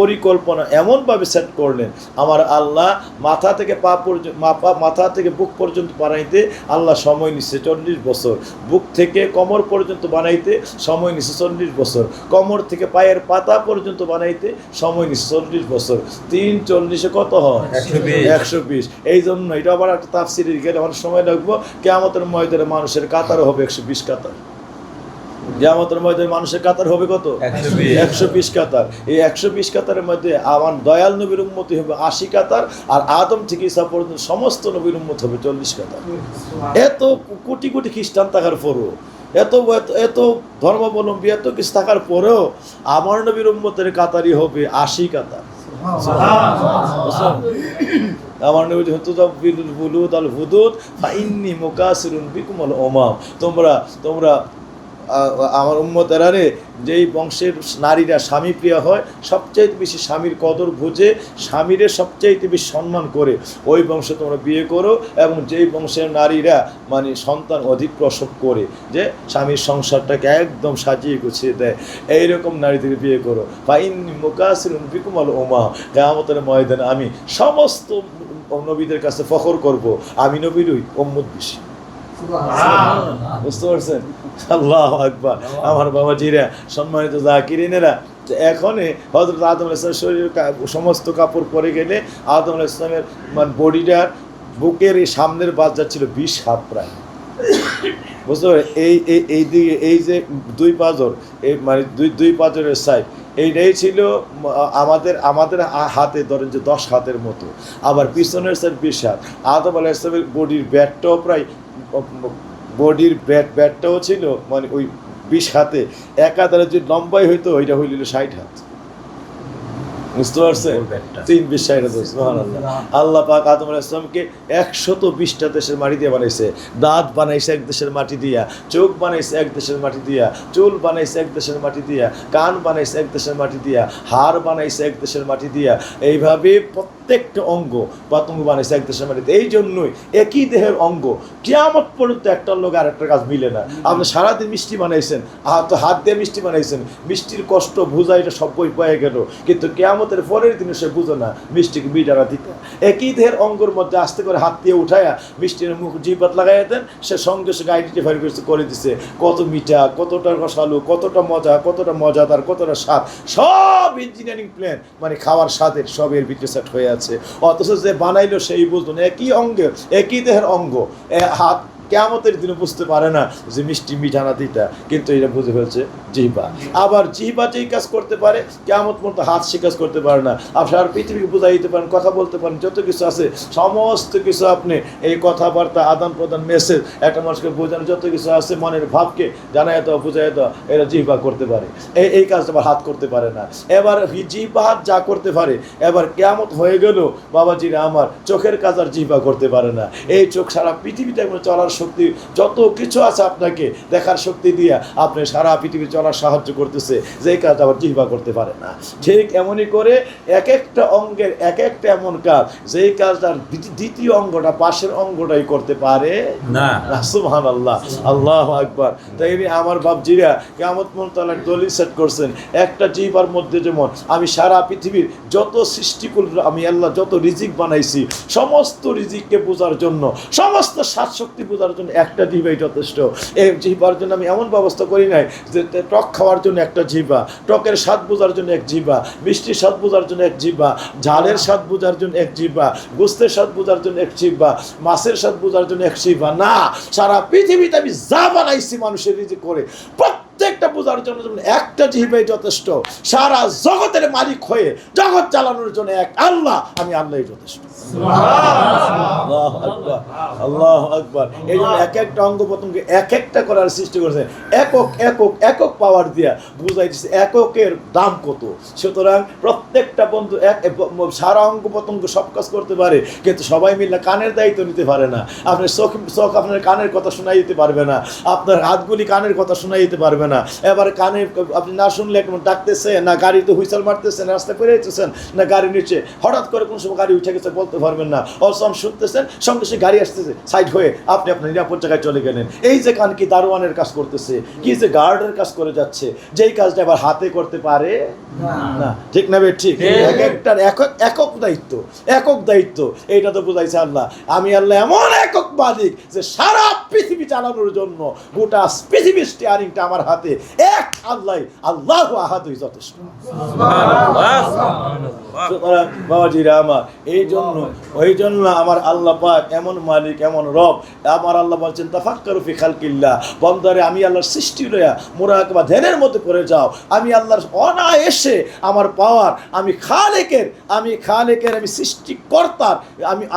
পরিকল্পনা এমনভাবে সেট করলেন। আমার আল্লাহ মাথা থেকে পা পর্যন্ত, মাথা থেকে বুক পর্যন্ত বানাইতে আল্লাহ সময় নিচ্ছে 40 বছর, বুক থেকে কোমর পর্যন্ত বানাইতে সময় নিচ্ছে 40 বছর, কোমর থেকে পায়ের পাতা পর্যন্ত বানাইতে সময় নিচ্ছে 40 বছর। 3 40 কত হয়? 120। এই জন্য এটা আবার একটা তাফসিরে গেলে আমার সময় লাগবে। কিয়ামতের ময়দানে মানুষের কাতারও হবে 120 কাতার। কিয়ামতের ময়দানে মানুষের কাতার হবে কত? 120 কাতার। এই 120 কাতারের মধ্যে আমার দয়াল নবীর উম্মতি হবে 80 কাতার, আর আদম থেকে ঈসা পর্যন্ত সমস্ত নবীর উম্মত হবে 40 কাতার। এত কোটি কোটি খ্রিস্টান থাকার পরেও, এত এত ধর্মাবলম্বী এত কিছু থাকার পরেও আমার নবীর উম্মতের কাতারই হবে 80 কাতার। আমার নবী হুতুবিল বুলুদ আল হুদুদ ফাইন্নী মুকাসিরুন বিকুমুল উমাম, তোমরা আমার উম্মতেরা রে, যেই বংশের নারীরা স্বামী প্রিয় হয়, সবচাইতে বেশি স্বামীর কদর বুঝে, স্বামীরে সবচাইতে বেশি সম্মান করে ওই বংশে তোমরা বিয়ে করো, এবং যেই বংশের নারীরা মানে সন্তান অধিক প্রসব করে, যে স্বামীর সংসারটাকে একদম সাজিয়ে গুছিয়ে দেয়, এইরকম নারীদের বিয়ে করো। ফাইন্নী মুকাসিরুন বিকুমুল উমাম, কিয়ামতের ময়দানে আমি সমস্ত নবীদের কাছে ফখর করব, আমি নবীরই উম্মত বেশি। বুঝতে পারছেন? আল্লাহু আকবার। আমার বাবাজিরা, সম্মানিত জাকিরিনেরা, এখন হযরত আদম আলাইহিস সালামের শরীরের সমস্ত কাপড় পরে গেলে আদম আলাইহিস সালামের মানে বডিটার বুকের এই সামনের বাদ যাচ্ছিল 20 হাত প্রায়। বুঝতে পারেন? এই দিকে এই যে 2 পাঁজর, এই মানে দুই পাঁজরের সাইড, এইটাই ছিল আমাদের হাতে ধরেন যে 10 হাতের মতো, আবার পিছনের সাইড 20 হাত। আদম আলাইহিস সালামের বডির ব্যাটটাও প্রায়, বডির ব্যাটটাও ছিল মানে ওই 20 হাতে, একাধারে যে লম্বাই হইতো ওইটা হইল 60 হাত। বুঝতে পারছেন? 3 20 60 সুবহানাল্লাহ। আল্লাহ পাক আদম আলাইহিস সালামকে 120টা দেশের মাটি দিয়ে বানাইছে। দাঁত বানাইছে এক দেশের মাটি দিয়া, চোখ বানাইছে এক দেশের মাটি দিয়া, চুল বানাইছে এক দেশের মাটি দিয়া, কান বানাইছে এক দেশের মাটি দিয়া, হাড় বানাইছে এক দেশের মাটি দিয়া, এইভাবে প্রত্যেকটা অঙ্গ প্রত্যঙ্গ বানাইছে এক দেশের মাটিতে। এই জন্যই একই দেহের অঙ্গ কিয়ামত পর্যন্ত একটা লোক আর একটা কাজ মিলে না। আপনি সারাদিন মিষ্টি বানাইছেন, হাত দিয়ে মিষ্টি বানাইছেন, মিষ্টির কষ্ট ভুজা এটা সবই পেয়ে গেল, কিন্তু কিয়ামতের পরের দিনে সে বুঝো না মিষ্টিকে বিটারা দিতে। একই দেহের অঙ্গের মধ্যে আস্তে করে হাত দিয়ে উঠায়া মিষ্টির মুখ জিহ্বাত লাগাইয়া দেন, সে সঙ্গে সঙ্গে আইডেন্টিফাই করে দিছে কত মিঠা, কতটা রসালো, কতটা মজা, কতটা মজাদার, কতটা স্বাদ। সব ইঞ্জিনিয়ারিং প্ল্যান মানে খাওয়ার স্বাদের সবের ভিতরে সেট হয়ে আছে। অথচ যে বানাইলো সেই বুঝলো না। একই অঙ্গের, একই দেহের অঙ্গ, হাত কিয়ামতের দিনে বুঝতে পারে না যে মিষ্টি মিঠা না দিটা, কিন্তু এটা বুঝে ফেলছে জিহ্বা। আবার জিহ্বা যেই কাজ করতে পারে, কিয়ামত পর্যন্ত হাত সে কাজ করতে পারে না। আপনার পৃথিবীকে বুঝাই দিতে পারেন, কথা বলতে পারেন, যত কিছু আছে সমস্ত কিছু আপনি এই কথাবার্তা আদান প্রদান, মেসেজ, একটা মানুষকে বোঝানো, যত কিছু আছে মনের ভাবকে জানাই দেওয়া, বুঝাই দেওয়া, এরা জিহ্বা করতে পারে। এই কাজটা আবার হাত করতে পারে না। এবার জিহ্বা হাত যা করতে পারে, এবার কিয়ামত হয়ে গেল বাবাজিরা আমার, চোখের কাজ আর জিহ্বা করতে পারে না। এই চোখ সারা পৃথিবীতে চলার শক্তি, যত কিছু আছে আপনাকে দেখার শক্তি দিয়ে আপনি সারা পৃথিবী চলার সাহায্য করতেছে, যেই কাজ আবার জিহ্বা করতে পারে না। ঠিক এমনই করে এক একটা অঙ্গের এক একটা এমন কাজ, যেই কাজটার দ্বিতীয় অঙ্গটা পাশের অঙ্গটাই করতে পারে না। সুবহানাল্লাহ, আল্লাহু আকবার। তাই আমার বাপজিরা কিয়ামত পর্যন্ত আল্লাহ দলিল সেট করছেন, একটা জিহ্বার মধ্যে যেমন আমি সারা পৃথিবীর যত সৃষ্টিকুল আমি আল্লাহ যত রিজিক বানাইছি, সমস্ত রিজিককে বোঝার জন্য, সমস্ত সাত শক্তি বোঝার জন্য একটা জিহ্বাই যথেষ্ট। এই জিহ্বার জন্য আমি এমন ব্যবস্থা করি নাই যে টক খাওয়ার জন্য একটা জিহ্বা, টকের স্বাদ বোঝার জন্য এক জিহ্বা, মিষ্টির স্বাদ বোঝার জন্য এক জিহ্বা, ঝালের স্বাদ বোঝার জন্য এক জিহ্বা, গোস্তের স্বাদ বোঝার জন্য এক জিহ্বা, মাছের স্বাদ বোঝার জন্য এক জিহ্বা। না, সারা পৃথিবীতে আমি যা বানাইছি মানুষের রিজিক করে প্রত্যেকটা বোঝার জন্য যেমন একটা জিহ্বাই যথেষ্ট, সারা জগতের মালিক হয়ে জগৎ চালানোর জন্য এক আল্লাহ, আমি আল্লাহই যথেষ্ট। আল্লাহু আকবার, আল্লাহু আকবার। এই জন্য এক একটা অঙ্গ প্রত্যঙ্গ এক একটা করার সৃষ্টি করেছে, একক একক একক পাওয়ার দিয়া বুঝাই দিচ্ছে এককের দাম কত। সুতরাং প্রত্যেকটা বন্ধু সারা অঙ্গ প্রত্যঙ্গ সব কাজ করতে পারে, কিন্তু সবাই মিলে কানের দায়িত্ব নিতে পারে না। আপনার চোখ আপনার কানের কথা শোনাই দিতে পারবে না, আপনার হাতগুলি কানের কথা শোনাই দিতে পারবে না। এবার কানে আপনি না শুনলে কেমন ডাকতেছে, না গাড়িতে হুইসেল মারতেছেন, রাস্তায় পেরে যেতেছেন, না গাড়ি নিচে হঠাৎ করে কোন সময় গাড়ি উঠে গেছে বলতে পারবেন না। অসম শুনতেছেন, সঙ্গে সঙ্গে গাড়ি আসতেছে, সাইড হয়ে আপনি আপনার নিরাপদ জায়গায় চলে গেলেন। এই যে কান কি দারোয়ানের কাজ করতেছে, কি যে গার্ডের কাজ করে যাচ্ছে, যেই কাজটা আবার হাতে করতে পারে না। ঠিক না বে? ঠিক। এক একটার একক দায়িত্ব, একক দায়িত্ব। এইটা তো বুঝাইছে আল্লাহ। আমি আল্লাহ এমন একক মালিক যে সারা পৃথিবী চালানোর জন্য গোটা পৃথিবীর স্টিয়ারিংটা আমার হাতে, এক আল্লাহ, আল্লাহু আহাদই যথেষ্ট। সুতরাং বাবাজিরা আমার, ওই জন্য আমার আল্লাহ পাক এমন মালিক, এমন রব। আমার আল্লাহ বলছেন তাফাক্কারু ফি খালকিল্লাহ, বন্দারে আমি আল্লাহর সৃষ্টি লইয়া মুরাকাবা ধ্যানের মধ্যে পড়ে যাও। আমি আল্লাহর অনায়াসে আমার পাওয়ার, আমি খালেকের, আমি সৃষ্টিকর্তার,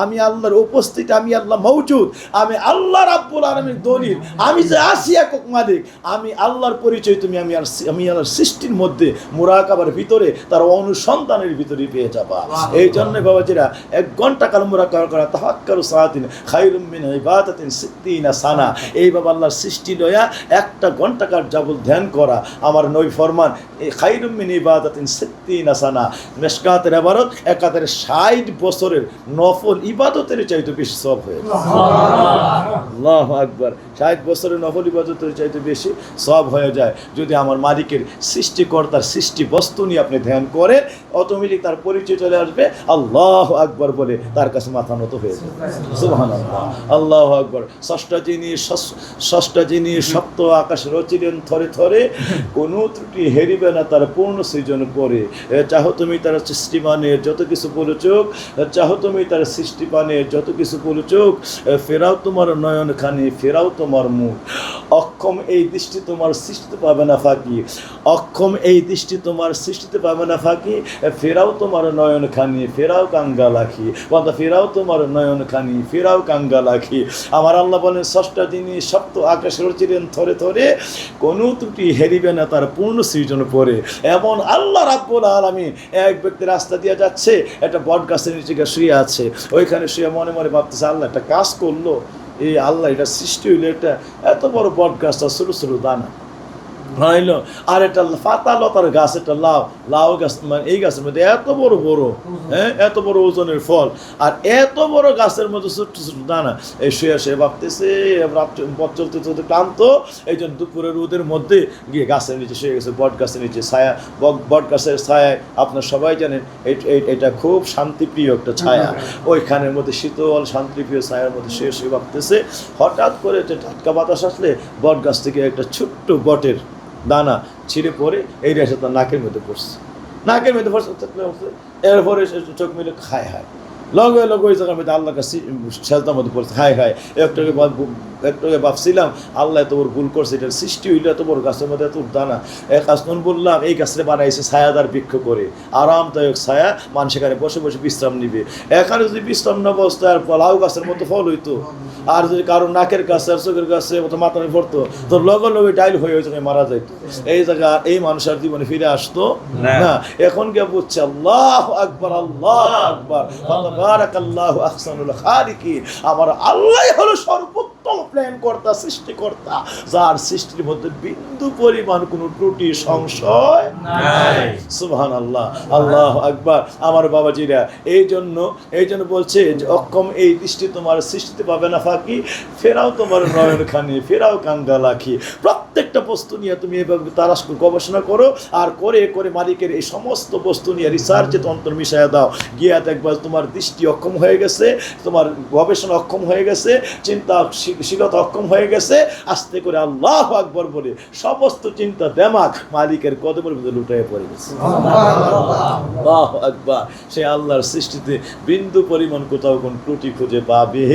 আমি আল্লাহর উপস্থিতি, আমি আল্লাহ মওজুদ, আমি আল্লাহ রাব্বুল আলামিন দলিল, আমি যে আছি একক মালিক, আমি আল্লাহর পরিচয় তুমি আমি আল্লাহর সৃষ্টির মধ্যে মুরাকাবার ভিতরে, তার অনুসন্ধানের ভিতরে পেয়ে যাবা। এই জন্য বাবাজিরা 1 ঘন্টা কাল মুরাকাবা করা, তাফাক্কারু সাআতিন খায়রুম মিন ইবাদাতিন 60 সানা। এই বাবা আল্লাহর সৃষ্টি লয়া 1 ঘন্টা কাল যাবত ধ্যান করা, আমার নবী ফরমান এই খায়রুম মিন ইবাদাতিন 60 সানা, মিশকাতের ইবাদত 60 বছরের নফল ইবাদতের চাইতে বেশি সওয়াব হয়ে যায়। আল্লাহু আকবার। 60 বছরের নফল ইবাদতের চাইতে বেশি সওয়াব হয়ে যায় যদি আমার মালিকের সৃষ্টিকর্তার সৃষ্টি বস্তু নিয়ে আপনি ধ্যান করেন। অটোমেটিক তার পরিচয় চলে আসবে, আল্লাহু আকবার বলে তার কাছে মাথা নত হয়ে যাবে। সুবহানাল্লাহ, আল্লাহু আকবার। ষষ্ঠ যিনি সপ্ত আকাশ রচিলেন থরে থরে, কোনো ত্রুটি হেরিবে না তার পূর্ণ সৃজন করে। চাহো তুমি তার সৃষ্টিমানের যত কিছু বলুচোক, চাহো তুমি তার সৃষ্টিপানের যত কিছু বলুচোক, ফেরাও তোমার নয়ন খানি, ফেরাও তোমার মুখ। অক্ষম এই দৃষ্টি তোমার সৃষ্টিতে পাবে না ফাঁকি, অক্ষম এই দৃষ্টি তোমার সৃষ্টিতে পাবে না ফাঁকি, ফেরাও তোমার নয়ন খানি, ফেরাও কাঙ্গা লাখি। বন্ধা ফেরাও তোমার নয়ন খানি, ফেরাও কাঙ্গা লাখি। আমার আল্লাহ বলেন ষষ্ঠ যিনি সপ্ত আকাশ রচিলেন থরে থরে, কোনো ত্রুটি হেরিবে না তার পূর্ণ সৃজন পরে। এমন আল্লাহ রাব্বুল আলামিন এক ব্যক্তি রাস্তা দিয়ে যাচ্ছে, একটা বট গাছের নিচে শুয়ে আছে, ওইখানে শুয়ে মনে মনে ভাবতেছে আল্লাহ একটা কাজ করলো, এই আল্লাহ এটা সৃষ্টি হইলো, এটা এত বড় বট গাছটা ছোটো ছোটো দানা হইল, আর একটা পাতা লতার গাছ, একটা লাউ গাছ, মানে এই গাছের মধ্যে এত বড় বড়, হ্যাঁ এত বড় ওজনের ফল, আর এত বড় গাছের মধ্যে ছোট্ট ছোট্ট দানা। এই শুয়ে শুয়ে ভাবতেছে, পথ চলতে চলতে ক্লান্ত, এই জন্য দুপুরের রোদের মধ্যে গিয়ে গাছের নিচে শুয়ে গেছে, বট গাছের নিচে ছায়া। বট গাছের ছায়ায় আপনার সবাই জানেন এটা খুব শান্তিপ্রিয় একটা ছায়া, ওইখানের মধ্যে শীতল শান্তিপ্রিয় ছায়ার মধ্যে শুয়ে শুয়ে ভাবতেছে, হঠাৎ করে যে টাটকা বাতাস আসলে বট গাছ থেকে একটা ছোট্ট বটের দানা ছিঁড়ে পড়ে এই রেসে তার নাকের মধ্যে পড়ছে, এরপরে চোখ মিলে খায় হায়, লগে লগে ওই জায়গার মধ্যে আল্লাহ কাছে সেজদার মধ্যে পড়ছে, হায় হায় একটু ভাবছিলাম আল্লাহ এত বড় ভুল করছে, এটার সৃষ্টি হইলো এত বড় গাছের মধ্যে এত দানা। এক আসন বললাম এই গাছটা বানাইছে ছায়াদার বৃক্ষ করে, আরামদায়ক ছায়া, মানুষ এখানে বসে বসে বিশ্রাম নিবে। এখানে যদি বিশ্রাম না বসতো আর লাউ গাছের মতো ফল হইতো, আর যদি কারো নাকের কাছে আর চোখের কাছে মতো মাথায় পড়তো, তো লগে লগে ডাইল হয়ে ওই জায়গায় মারা যাইতো। এই জায়গা এই মানুষের জীবনে ফিরে আসতো না। এখন কে বুঝছে আল্লাহু আকবার, আল্লাহু আকবার, বারাকাল্লাহু আহসানুল খালিকিন। আমার আল্লাহ হলো সর্বোত্তম প্ল্যান কর্তা, সৃষ্টিকর্তা, যার সৃষ্টির মধ্যে বিন্দু পরিমাণ কোনো ত্রুটি সংশয় নাই। সুবহানাল্লাহ, আল্লাহু আকবার। আমার বাবাজিরা এই জন্য বলছে যে অক্ষম এই দৃষ্টি তোমার সৃষ্টিতে পাবে না ফাঁকি, ফেরাও তোমার নয়ন খানি, ফেরাও কাঙ্গা লাখি। প্রত্যেকটা বস্তু নিয়ে তুমি এভাবে তালাশ গবেষণা করো, আর করে করে মালিকের এই সমস্ত বস্তু নিয়ে রিসার্চে তন্ত্র মিশাইয়া দাও, গিয়া দেখবা তোমার দৃষ্টি অক্ষম হয়ে গেছে, তোমার গবেষণা অক্ষম হয়ে গেছে, চিন্তাশীলতা অক্ষম হয়ে গেছে। আস্তে করে আল্লাহু আকবার বলে সমস্ত চিন্তা দেমাগ মালিকের কদমের মধ্যে লুটাইয়া পড়ে গেছে। আল্লাহু আকবার। সে আল্লাহর সৃষ্টিতে বিন্দু পরিমাণ কোথাও কোন ত্রুটি খুঁজে পাবে?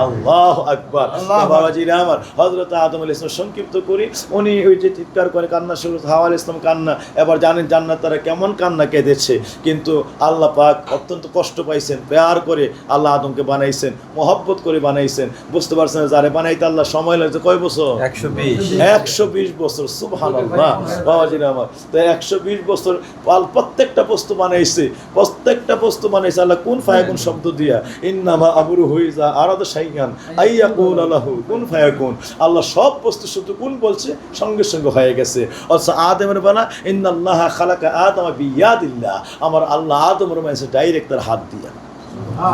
আল্লাহু আকবার। বাবাজিরা আমার, হযরত আদম আলাইহিস সালাম সংক্ষিপ্ত করি, উনি ওই যে চিৎকার করে কান্না শুরু, হাওয়া আলাইহিস সালাম কান্না, এবার জানেন জান্নাত তারা কেমন কান্না কেঁদেছে, কিন্তু আল্লাহ পাক অত্যন্ত কষ্ট পাইছেন, প্যার করে আল্লাহ আদমকে বানাইছেন, মহব্বত করে বানাইছেন, বুঝতে পারছেন যারে বানাইতে আল্লাহ সময় লাগছে কয় বছর? 120 বছর। সুবহানাল্লাহ বাবাজিরা আমার। তো 120 বছর প্রত্যেকটা বস্তু বানাইছে, প্রত্যেকটা বস্তু বানাইছে আল্লাহ কুন ফায়াকুন শব্দ দিয়া, ইন্নামা আমরুহু ইযা আরাদা শাইআন আইয়াকুল লাহু কুন ফায়াকুন। আল্লাহ সব বস্তু শুধু কুন বলছে, সঙ্গে সঙ্গে হয়ে গেছে। অথচ আদমের বানা ইন্নাল্লাহা খালাকা আদমা বিয়াদিল্লাহ, আমার আল্লাহ আদমের বানাইছে ডাইরেক্ট তার হাত দিয়া,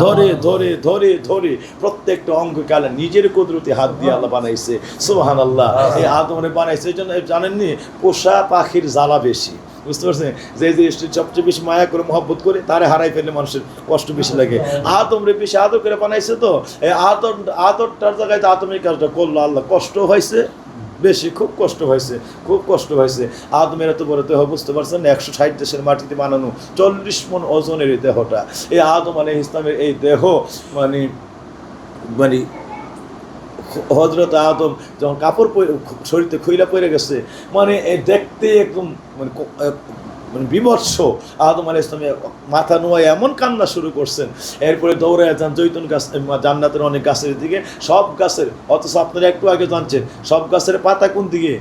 ধরে ধরে ধরে ধরে প্রত্যেকটা অঙ্গকে আল্লাহ নিজের কুদরতি হাত দিয়ে আল্লাহ বানাইছে। সুবহানাল্লাহ। এই আদমরে বানাইছে, এই জন্য জানেননি পোষা পাখির জ্বালা বেশি, বুঝতে পারছেন? যে সবচেয়ে বেশি মায়া করে মহব্বত করে তারে হারাই ফেললে মানুষের কষ্ট বেশি লাগে। আদমরে বেশি আদর করে বানাইছে, তো এই আদরটার জায়গায় আদমের কাজটা করলো আল্লাহ, কষ্ট হয়েছে বেশি, খুব কষ্ট হয়েছে, খুব কষ্ট হয়েছে। আদমের এত বড় দেহ, বুঝতে পারছেন? 160 দেশের মাটিতে বানানো 40 মণ ওজনের এই দেহটা, এই আদম আলাইহিস সালামের এই দেহ মানে মানে হযরত আদম যখন কাপড় শরীরে খুইলা পড়ে গেছে, মানে দেখতে একদম মানে মানে বিমর্ষ। আদম আলাইহিস সালাম মাথা নোয়া এমন কান্না শুরু করছেন, এরপরে দৌড়ায় যান জৈতুন গাছ, জান্নাতের অনেক গাছের দিকে, সব গাছের, অথচ আপনারা একটু আগে জানছেন সব গাছের পাতা কোন দিকে,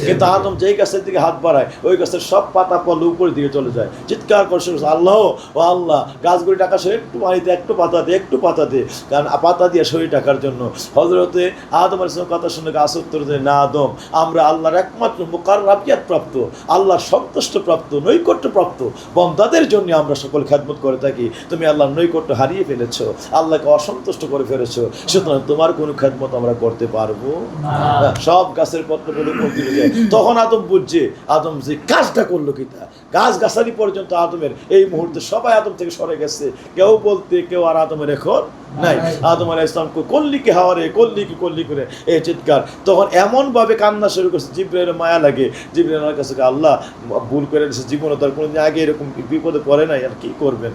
কিন্তু আদম যেই গাছের দিকে হাত বাড়ায় ওই গাছের সব পাতা পড়লে উপরের দিকে চলে যায়। চিৎকার করছে আল্লাহ ও আল্লাহ, গাছগুলি টাকা সে একটু পানিতে একটু পাতা দে, একটু পাতা দে, কারণ পাতা দিয়ে শরীর টাকার জন্য। হযরতে আদম আলাইহিস সালাম কথা শুনে গাছ উত্তর দেয়, না আদম, আমরা আল্লাহর একমাত্র মুকাররাবিয়াত প্রাপ্ত, আল্লাহর সন্তুষ্ট প্রাপ্ত, নৈকট্য প্রাপ্ত বান্দাদের জন্য আমরা সকল খেদমত করে থাকি। তুমি আল্লাহর নৈকট্য হারিয়ে ফেলেছ, আল্লাহকে অসন্তুষ্ট করে ফেলেছ, সুতরাং তোমার কোনো খেদমত আমরা করতে পারবো না। সব গাছের পত্রগুলো পড়তে যায়। তখন আদম বুঝছে, আদম যে কাজটা করলো কিতা, গাছ গাছালি পর্যন্ত আদমের এই মুহূর্তে সবাই আদম থেকে সরে গেছে, কেউ বলতে কেউ আর আদমের এখন নাই। আদম আলাইহিস সালাম কল্লি কি হাওয়ারে, কল্লি কি কল্লি করে এই চিৎকার, তখন এমনভাবে কান্না শুরু করছে, জিবরাইলের মায়া লাগে। জিবরাইল আমার কাছে, আল্লাহ ভুল করে দিয়েছে, জীবনে তার কোনোদিন আগে এরকম বিপদে পড়ে নাই, আর কি করবেন?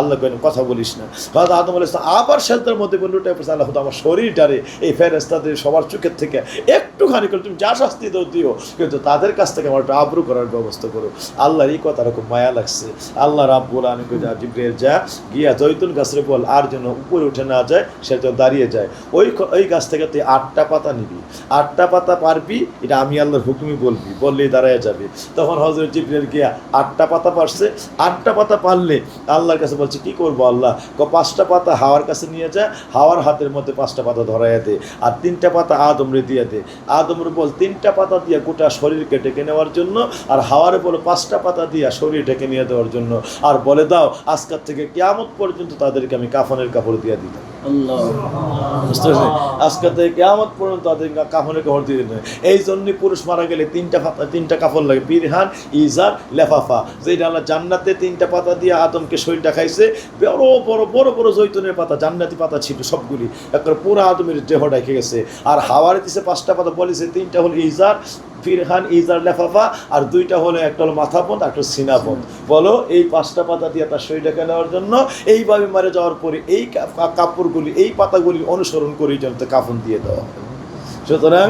আল্লাহ কেন কথা বলিস না। হয়তো আদম আলাইহিস সালাম আবার সেজদার মধ্যে বলে উঠে পড়ছে, আল্লাহ আমার শরীরটারে এই ফেরেশতাদের সবার চোখের থেকে একটুখানি করে তুমি যা শাস্তি দাও দিও, কিন্তু তাদের কাছ থেকে আমার একটা আবরু করার ব্যবস্থা করো। আল্লাহর এই কথাটা খুব মায়া লাগছে। আল্লাহ রাব্বুল আলামিন যা জিবরাইল যা গিয়া জৈতুন গাছের বল আর যেন উপরে উঠে না যায়, সে তো দাঁড়িয়ে যায়। ওই গাছ থেকে তুই 8টা পাতা নিবি, 8টা পাতা পারবি, এটা আমি আল্লাহর হুকুমই বলবি, বললেই দাঁড়ায় যাবে। তখন হযরত জিবরাইল গিয়া 8টা পাতা পারছে। 8টা পাতা পারলে আল্লাহর কাছে বলছে, কি করবো আল্লাহ? 5টা পাতা হাওয়ার কাছে নিয়ে যা, হাওয়ার হাতের মধ্যে 5টা পাতা ধরাইয়া দে, আর 3টা পাতা আদমরে দিয়ে দে। আদমরে বল 3টা পাতা দিয়ে গোটা শরীরকে ঢেকে নেওয়ার জন্য, আর হাওয়ারে বলো 5টা পাতা দিয়ে শরীর ঢেকে নিয়ে দেওয়ার জন্য, আর বলে দাও আজকের থেকে কিয়ামত পর্যন্ত তাদেরকে আমি কাফনের কাপড় দিয়ে দিতাম। বুঝতে পারছি? আজকে থেকে কিয়ামত পর্যন্ত তাদের কাফনের কাপড় দিয়ে দিতেন। এই জন্যই পুরুষ মারা গেলে 3টা কাপড় লাগে, বিরহান, ইজার, লেফাফা। যেটা আল্লাহ জান্নাতে 3টা পাতা দিয়ে আদমকে শরীরটা খাইছে, বড় বড় বড় বড় জৈতুনের পাতা, জান্নাতি পাতা ছিল সবগুলি, একবার পুরো আদমের দেহ রেখে গেছে। আর হাওয়ারে দিছে 5টা পাতা, বলেছে 3টা হলো ইজার, ফিরহান, ইজার, লেফাফা, আর 2টা হলো, একটা হলো মাথা বন্ধ, একটা সিনা বন্ধ। বলো এই 5টা পাতা দিয়ে তার শরীরটাকে নেওয়ার জন্য এইভাবে মারে যাওয়ার পরে এই কাপড়গুলি, এই পাতাগুলি অনুসরণ করে যেন কাফন দিয়ে দেওয়া হয়। সুতরাং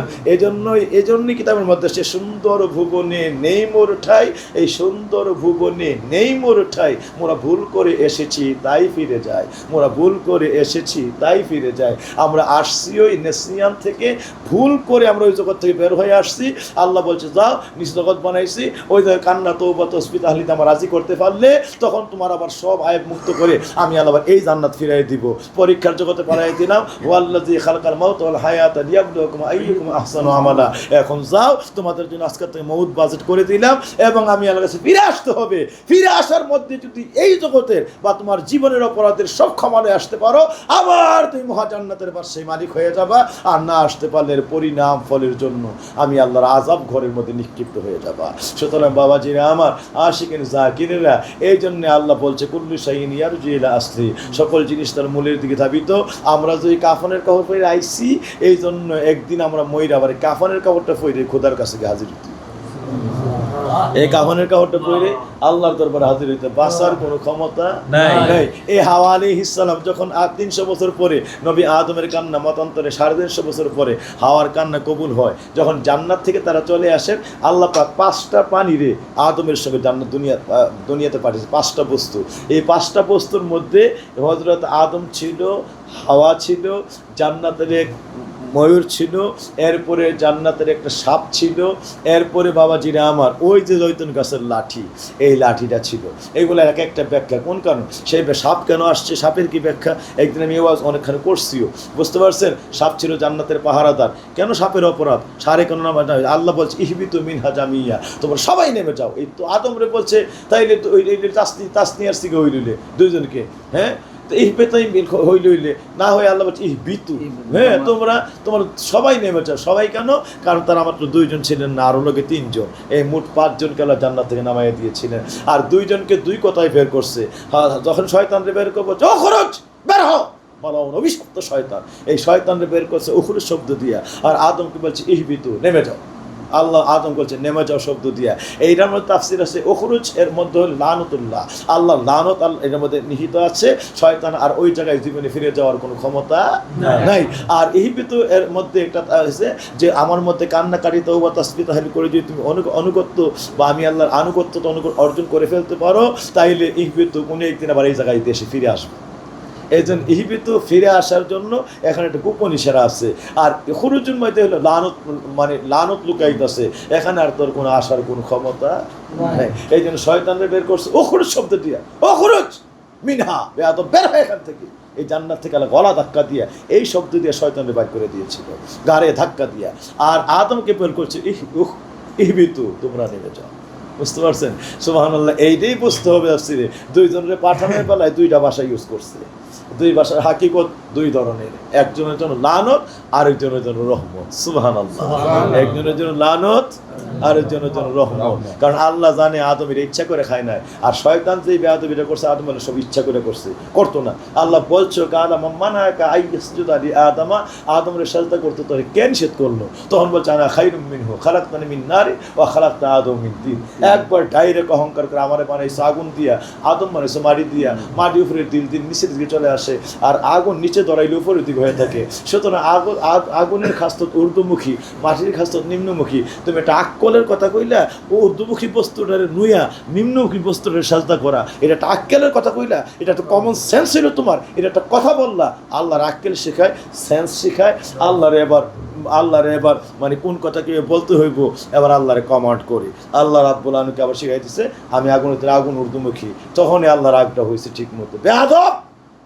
এজন্যই কিতাবের মধ্যে সে সুন্দর ভুবনে নেই মোর ঠাই, এই সুন্দর ভুবনে নেই মোর ঠাই, মোরা ভুল করে এসেছি তাই ফিরে যায়, মোরা ভুল করে এসেছি তাই ফিরে যায়। আমরা আসছি ওই নেসিয়ান থেকে, ভুল করে আমরা ওই জগৎ থেকে বের হয়ে আসছি। আল্লাহ বলছে যাও নিজ জগৎ বানাইছি, ওই জায়গায় কান্না তওবা তসবিহ তাহলিদ আমার রাজি করতে পারলে তখন তোমার আবার সব আয়েব মুক্ত করে আমি আল্লাহ আবার এই জান্নাত ফিরাই দিব। পরীক্ষার জগতে পাঠাই দিলাম, ওয়াল্লাযী খালাকাল মাউতা ওয়াল হায়াতা লিয়াবলুয়াকুম আইয়ুকুম আহসানু আমালা। এখন যাও, তোমাদের জন্য আজকে থেকে মউত বাজেট করে দিলাম, এবং আমি আল্লাহর কাছে ফিরে আসতে হবে। ফিরে আসার মধ্যে যদি এই জগতের বা তোমার জীবনের অপরাধের সব ক্ষমালে আসতে পারো, আবার তুমি মহাজান্নাতের বাদশাহী মালিক হয়ে যাবা। আর না আসতে পারলে পরিণাম ফলের জন্য আমি আল্লাহর আযাব ঘরের মধ্যে নিক্ষিপ্ত হয়ে যাবা। সুতরাং বাবাজিরা আমার, আশিকিন জাকিরেরা, এই জন্য আল্লাহ বলছে কুল্লু শাইইন ইয়ারজি ইলা আসলি, সকল জিনিস তার মূলের দিকে ধাবিত। আমরা যদি কাফনের কাপড় পরে আইছি, এই জন্য একদিন আমরা মইরা আবার কাফনের কাপড়টা পরে খোদার কাছে হাজির হই। এই কাফনের কাপড়টা পরে আল্লাহর দরবারে হাজির হইতে বাঁচার কোনো ক্ষমতা নাই। নাই। এই হাওয়া আলাইহিস সালাম যখন 300 বছর পরে নবী আদমের কান্না মতান্তরে 350 বছর পরে হাওয়ার কান্না কবুল হয়, যখন জান্নাত থেকে তারা চলে আসেন, আল্লাহ পাক 5টা পানি রে আদমের সঙ্গে জান্নাত দুনিয়াতে পাঠিয়েছে, 5টা বস্তু। এই 5টা বস্তুর মধ্যে হযরত আদম ছিল, হাওয়া ছিল, জান্নাতের এক ময়ূর ছিল, এরপরে জান্নাতের একটা সাপ ছিল, এরপরে বাবাজিরা আমার ওই যে জৈতুন গাছের লাঠি, এই লাঠিটা ছিল। এইগুলো এক একটা ব্যাখ্যা। কোন কারণ সেই সাপ কেন আসছে, সাপের কি ব্যাখ্যা, একদিন আমি ওয়াজ অনেকখানি করছিও, বুঝতে পারছেন। সাপ ছিল জান্নাতের পাহারাদার। কেন সাপের অপরাধ, সারে কেন নাম আল্লাহ বলছে ইহবিতু মিনহা জামিয়া, তোমরা সবাই নেমে যাও। এই তো আদমরে বলছে, তাইলে তো ওই তাসনিয়ার সিগে হইলে দুইজনকে, হ্যাঁ তো হইলে না হয়ে আল্লাহ বলছে ইহবিতু, হ্যাঁ তোমরা সবাই নেমে যাও। সবাই কেন, কারণ তারা মাত্র 2 জন ছিলেন না, আরো লোকে 3 জন, এই মোট 5 জনকে আল্লাহ জান্নাত থেকে নামাইয়া দিয়েছিলেন। আর 2 জনকে 2 কথায় বের করছে। যখন শয়তানরে বের করবো, ও খরচ বের হও, বলা অভিশপ্ত শয়তান, এই শয়তানরে বের করছে উখরুজ শব্দ দিয়া, আর আদমকে বলছে ইহবিতু নেমে যাও। আল্লাহ আদম বলছে নেমে যাও শব্দ দিয়া। এইটার মধ্যে তাফসির আছে উখরুজ, এর মধ্যে হল লানতুল্লাহ, আল্লাহ লানত এর মধ্যে নিহিত আছে। শয়তান আর ওই জায়গায় জীবনে ফিরে যাওয়ার কোনো ক্ষমতা নাই। আর ইহবিতু এর মধ্যে একটা আছে যে আমার মধ্যে কান্নাকারি তওবা তাসবিহ তাহলিল করে যদি তুমি অনুগত্য বা আমি আল্লাহর আনুগত্য অর্জন করে ফেলতে পারো, তাইলে ইহবিতু কোনো একদিন আবার এই জায়গায় দেশে ফিরে আসবে। এই জন্য ইহবিতু ফিরে আসার জন্য এখানে একটা গোপন ইশারা আছে। আর খুরুজুর মধ্যে হলো লানত, মানে লানত লুকাইতেছে, এখানে আর তোর কোনো আসার কোনো ক্ষমতা নাই। এই জন্য শয়তানরে বের করছে উখরুজ শব্দ দিয়া, উখরুজ মিনহা, বেয়াদব বের হয় এখান থেকে। এই জান্নাত থেকে আল্লাহ গলা ধাক্কা দিয়া এই শব্দ দিয়ে শয়তানরে বাইর করে দিয়েছিল, গাড়ে ধাক্কা দিয়া। আর আদমকে বের করছে ইহবিতু, তোমরা নেমে যাও। বুঝতে পারছেন? সুবহানাল্লাহ। এইটাই বুঝতে হবে আসলে 2 জনের পাঠানোর বেলায় 2টা ভাষা ইউজ করছে। 2 ভাষার হাকিকত 2 ধরনের, একজনের জন্য লানত, আরেকজনের জন্য রহমত। সুবহানাল্লাহ। একজনের জন্য লানত, আরেকজনের জন্য রহমত। কারণ আল্লাহ জানে আদমের ইচ্ছা করে খায় নাই, আর শয়তান যে বেয়াদবিটা করছে আদমের সব ইচ্ছা করে করছে, করতো না। আল্লাহ বলছো কালা মান্নাকা আইয়াসজুদা লি আদমা, আদমের সাজদা করতে তোরে কেন নিষেধ করলো? তখন বলছে আনা খায়রুম মিনহু খালাকতানি মিন নারি ওয়া খালাকতা আদম মিন তিন। একবার ডাইরেক্ট অহংকার করে আমারে বানাইছে আগুন দিয়া, আদম বানাইছে মাটি দিয়া, মাটি উপরে দিল নিচের দিকে চলে আসে, আর আগুন নিচে ধরাইলে উপরের দিকে হয়ে থাকে। সুতরাং আগুনের খাস্তত ঊর্ধ্বমুখী, মাটির খাস্তত নিম্নমুখী। তুমি একটা আক্কলের কথা কইলা, ও ঊর্ধ্বমুখী বস্তুটারে নুইয়া নিম্নমুখী বস্তুটারে সাজদা করা, এটা একটা আক্কেলের কথা কইলা, এটা একটা কমন সেন্স ছিল তোমার, এটা একটা কথা বললা। আল্লাহর আক্কেল শেখায়, সেন্স শেখায়। আল্লাহরে এবার মানে কোন কথা কি বলতে হইব, এবার আল্লাহরে কমান্ড করি। আল্লাহ রাব্বুল আলামিনকে আবার শিখাইতেছে আমি আগুন ঊর্ধ্বমুখী। তখনই আল্লাহর রাগটা হয়েছে ঠিক মতো। বেয়াদব,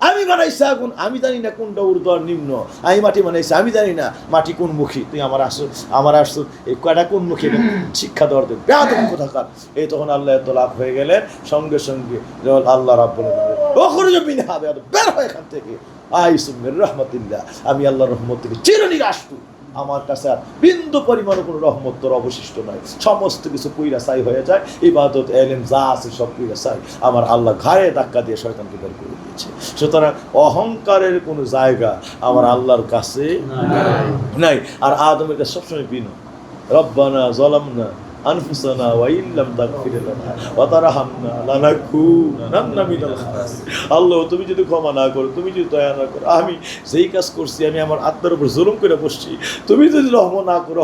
আমি বানাইছি আগুন, আমি জানি না কোনটা ঊর্ধ্ব আর নিম্ন। আমি মাটি বানাইছি, আমি জানি না মাটি কোন মুখী। তুই আমার আসো এই কয়টা কোন মুখী, শিক্ষা দেওয়ার দেবে। বেয়াদব কোথাকার। এই তখন আল্লাহ এত লাভ হয়ে গেলেন, সঙ্গে সঙ্গে আল্লাহ রাব্বুল আলামিন বের হয় এখান থেকে, আইসুমির রহমাতিল্লাহ, আমি আল্লাহর রহমত থেকে চিরনিরাশ। আমার কাছে আর বিন্দু পরিমাণ কোনো রহমত তোর অবশিষ্ট নাই। সমস্ত কিছু পুইরা চাই হয়ে যায়, ইবাদত এলেম যা আছে সব পুইরা চাই। আমার আল্লাহ ঘাড়ে ধাক্কা দিয়ে শয়তানকে বের করে দিয়েছে। সুতরাং অহংকারের কোনো জায়গা আমার আল্লাহর কাছে নাই। আর আদমের কাছে সবসময় বিনয়, রব্বানা যালামনা আনফুসানা ওয়া ইল্লাম তাগফির লানা ওয়া তারহামনা লানাকুনান্না মিনাল খাসিরিন। আল্লাহ তুমি যদি ক্ষমা না করো, তুমি যদি দয়া না করো, আমি যেই কাজ করছি, আমি আমার আত্মার উপর জুলুম করে বসছি, তুমি যদি রহম না করো,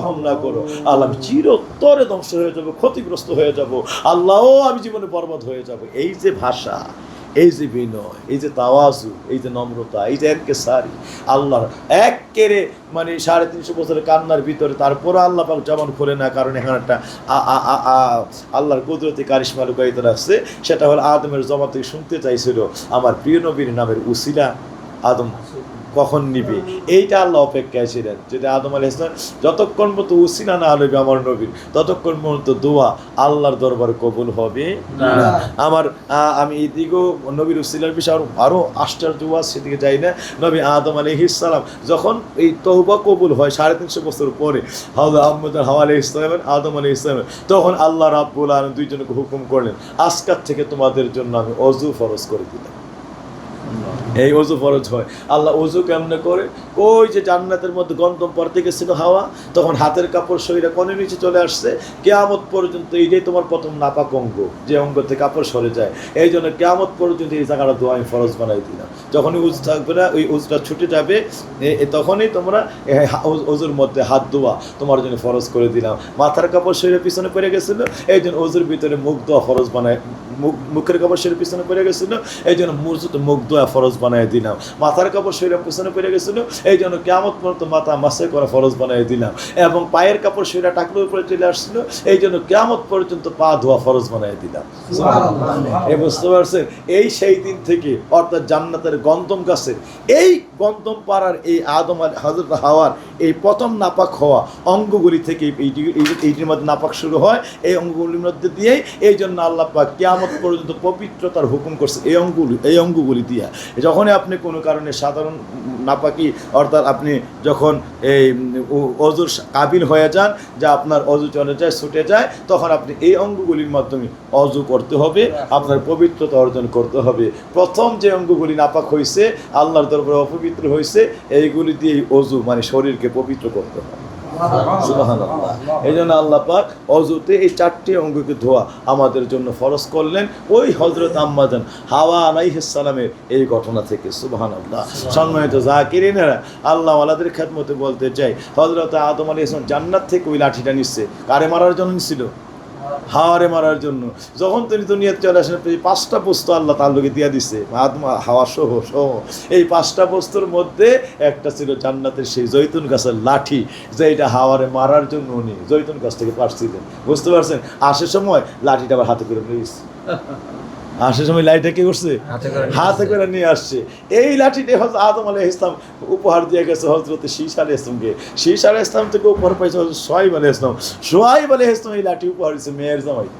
আল্লাহ আমি চিরতরে ধ্বংস হয়ে যাব, ক্ষতিগ্রস্ত হয়ে যাব, আল্লাহ আমি জীবনে বরবাদ হয়ে যাব। এই যে ভাষা, এই যে বিনয়, এই যে তাওয়াজু, এই যে নম্রতা, এই যে এনকেসারি, আল্লাহর একেরে মানে 350 বছরের কান্নার ভিতরে তারপরে আল্লাহ পাক জবান খোলে না। কারণ এখানে একটা আল্লাহর কুদরতি কারিশমা লুকায়িত রাখছে। সেটা হলো আদমের জবান থেকে শুনতে চাইছিল আমার প্রিয় নবীর নামের উসিলা আদম কখন নিবে, এইটা আল্লাহ অপেক্ষায় ছিলেন। যদি আদম আলাইহিস সালাম যতক্ষণ মতো উসিলা না হলে আমার নবীর, ততক্ষণ পর্যন্ত দোয়া আল্লাহর দরবারে কবুল হবে না। আমি এদিকেও নবীর উসিলার বিষয়ে আরও আশ্চর্য সেদিকে যাই না। নবী আদম আলাইহিস সালাম যখন এই তওবা কবুল হয় 350 বছর পরে, হাওয়া আলাইহিস সালাম, আদম আলাইহিস সালাম, তখন আল্লাহ রাব্বুল আলামিন 2 জনকে হুকুম করলেন, আজকাল থেকে তোমাদের জন্য আমি অজু ফরজ করে দিলাম। এই অজু ফরজ হয়। আল্লাহ অজু কেমনে করে? ওই যে জান্নাতের মধ্যে গন্ধম পড়তে গেছিল হাওয়া, তখন হাতের কাপড় শরীরে কনে নিচে চলে আসছে, কিয়ামত পর্যন্ত এইটাই তোমার প্রথম নাপাক অঙ্গ, যে অঙ্গ থেকে কাপড় সরে যায়। এই জন্য কিয়ামত পর্যন্ত এই জায়গাটা দোয়া আমি ফরজ বানাই দিলাম। যখনই উজু থাকবে না, ওই উজুটা ছুটে যাবে, তখনই তোমরা অজুর মধ্যে হাত ধোয়া তোমার জন্য ফরজ করে দিলাম। মাথার কাপড় শরীরের পিছনে পড়ে গেছিলো, এই জন্য অজুর ভিতরে মুখ ধোয়া ফরজ বানায়, মুখের কাপড় শরীরের পিছনে পড়ে গেছিলো, এই জন্য মুখ ধোয়া ফরজ বানাই দিলাম। মাথার কাপড় শরীরের পিছনে পড়ে গেছিলো, এই জন্য কিয়ামত পর্যন্ত মাথা মাসে করা ফরজ বানাই দিলাম। এবং পায়ের কাপড় শরীরে টাকলোর উপরে চলে আসছিল, এই জন্য কিয়ামত পর্যন্ত পা ধোয়া ফরজ বানাই দিলাম। এই বুঝতে পারছেন? এই সেই দিন থেকে, অর্থাৎ জান্নাতের গন্ধম গাছের এই গন্ধম পাড়ার এই আদম হযরত হাওয়ার এই প্রথম নাপাক হওয়া অঙ্গগুলি থেকে এইটির মধ্যে নাপাক শুরু হয়। এই অঙ্গগুলির মধ্যে দিয়েই এই জন্য আল্লাহ পাক কিয়ামত পর্যন্ত পবিত্রতার হুকুম করছে এই অঙ্গগুলি দিয়ে। যখনই আপনি কোনো কারণে সাধারণ নাপাকি, অর্থাৎ আপনি যখন এই অজুর কাবিল হয়ে যান, যা আপনার অজু চলে যায়, ছুটে যায়, তখন আপনি এই অঙ্গগুলির মাধ্যমে অজু করতে হবে, আপনার পবিত্রতা অর্জন করতে হবে। প্রথম যে অঙ্গগুলি নাপাক হয়েছে, আল্লাহর দরবারে অপবিত্র হয়েছে, এইগুলি দিয়ে অজু মানে শরীরকে পবিত্র করতে হবে। সুবহানাল্লাহ। এই জন্য আল্লাহ পাক অজুতে এই 4টি অঙ্গকে ধোয়া আমাদের জন্য ফরজ করলেন, ওই হযরত আম্মা জান হাওয়া আলাইহিস সালামের এই ঘটনা থেকে। সুবহানাল্লাহ। সম্মানিত যাকিরিনেরা, আল্লাহ ওয়ালাদের খেদমতে বলতে চাই, হযরত আদম আলাইহিস সালাম জান্নাত থেকে ওই লাঠিটা নিচ্ছে, কারে মারার জন্য নিছিল? হাওয়ারে মারার জন্য। যখন তিনি দুনিয়াতে চলে আসেন, 5টা বস্তু আল্লাহ তার লোকে দিয়ে দিচ্ছে, হাওয়া সহ এই 5টা বস্তুর মধ্যে একটা ছিল জান্নাতের সেই জৈতুন গাছের লাঠি, যে এটা হাওয়ারে মারার জন্য উনি জৈতুন গাছ থেকে পারছিলেন। বুঝতে পারছেন? আসার সময় লাঠিটা আবার হাতে করে নিয়েছে। আসার সময় লাঠিটা কি করছে? হাতে করে নিয়ে আসছে। এই লাঠিটা হযরত আদম আলাইহিস সালাম উপহার দিয়ে গেছে হযরত শীশ আলাইহিস সালামকে। শীশ আলাইহিস সালাম থেকে উপহার পাইছে হযরত সোহাইব আলাইহিস সালাম। সোহাইব আলাইহিস সালাম এই লাঠি উপহার দিয়েছে মেয়ের জামাই।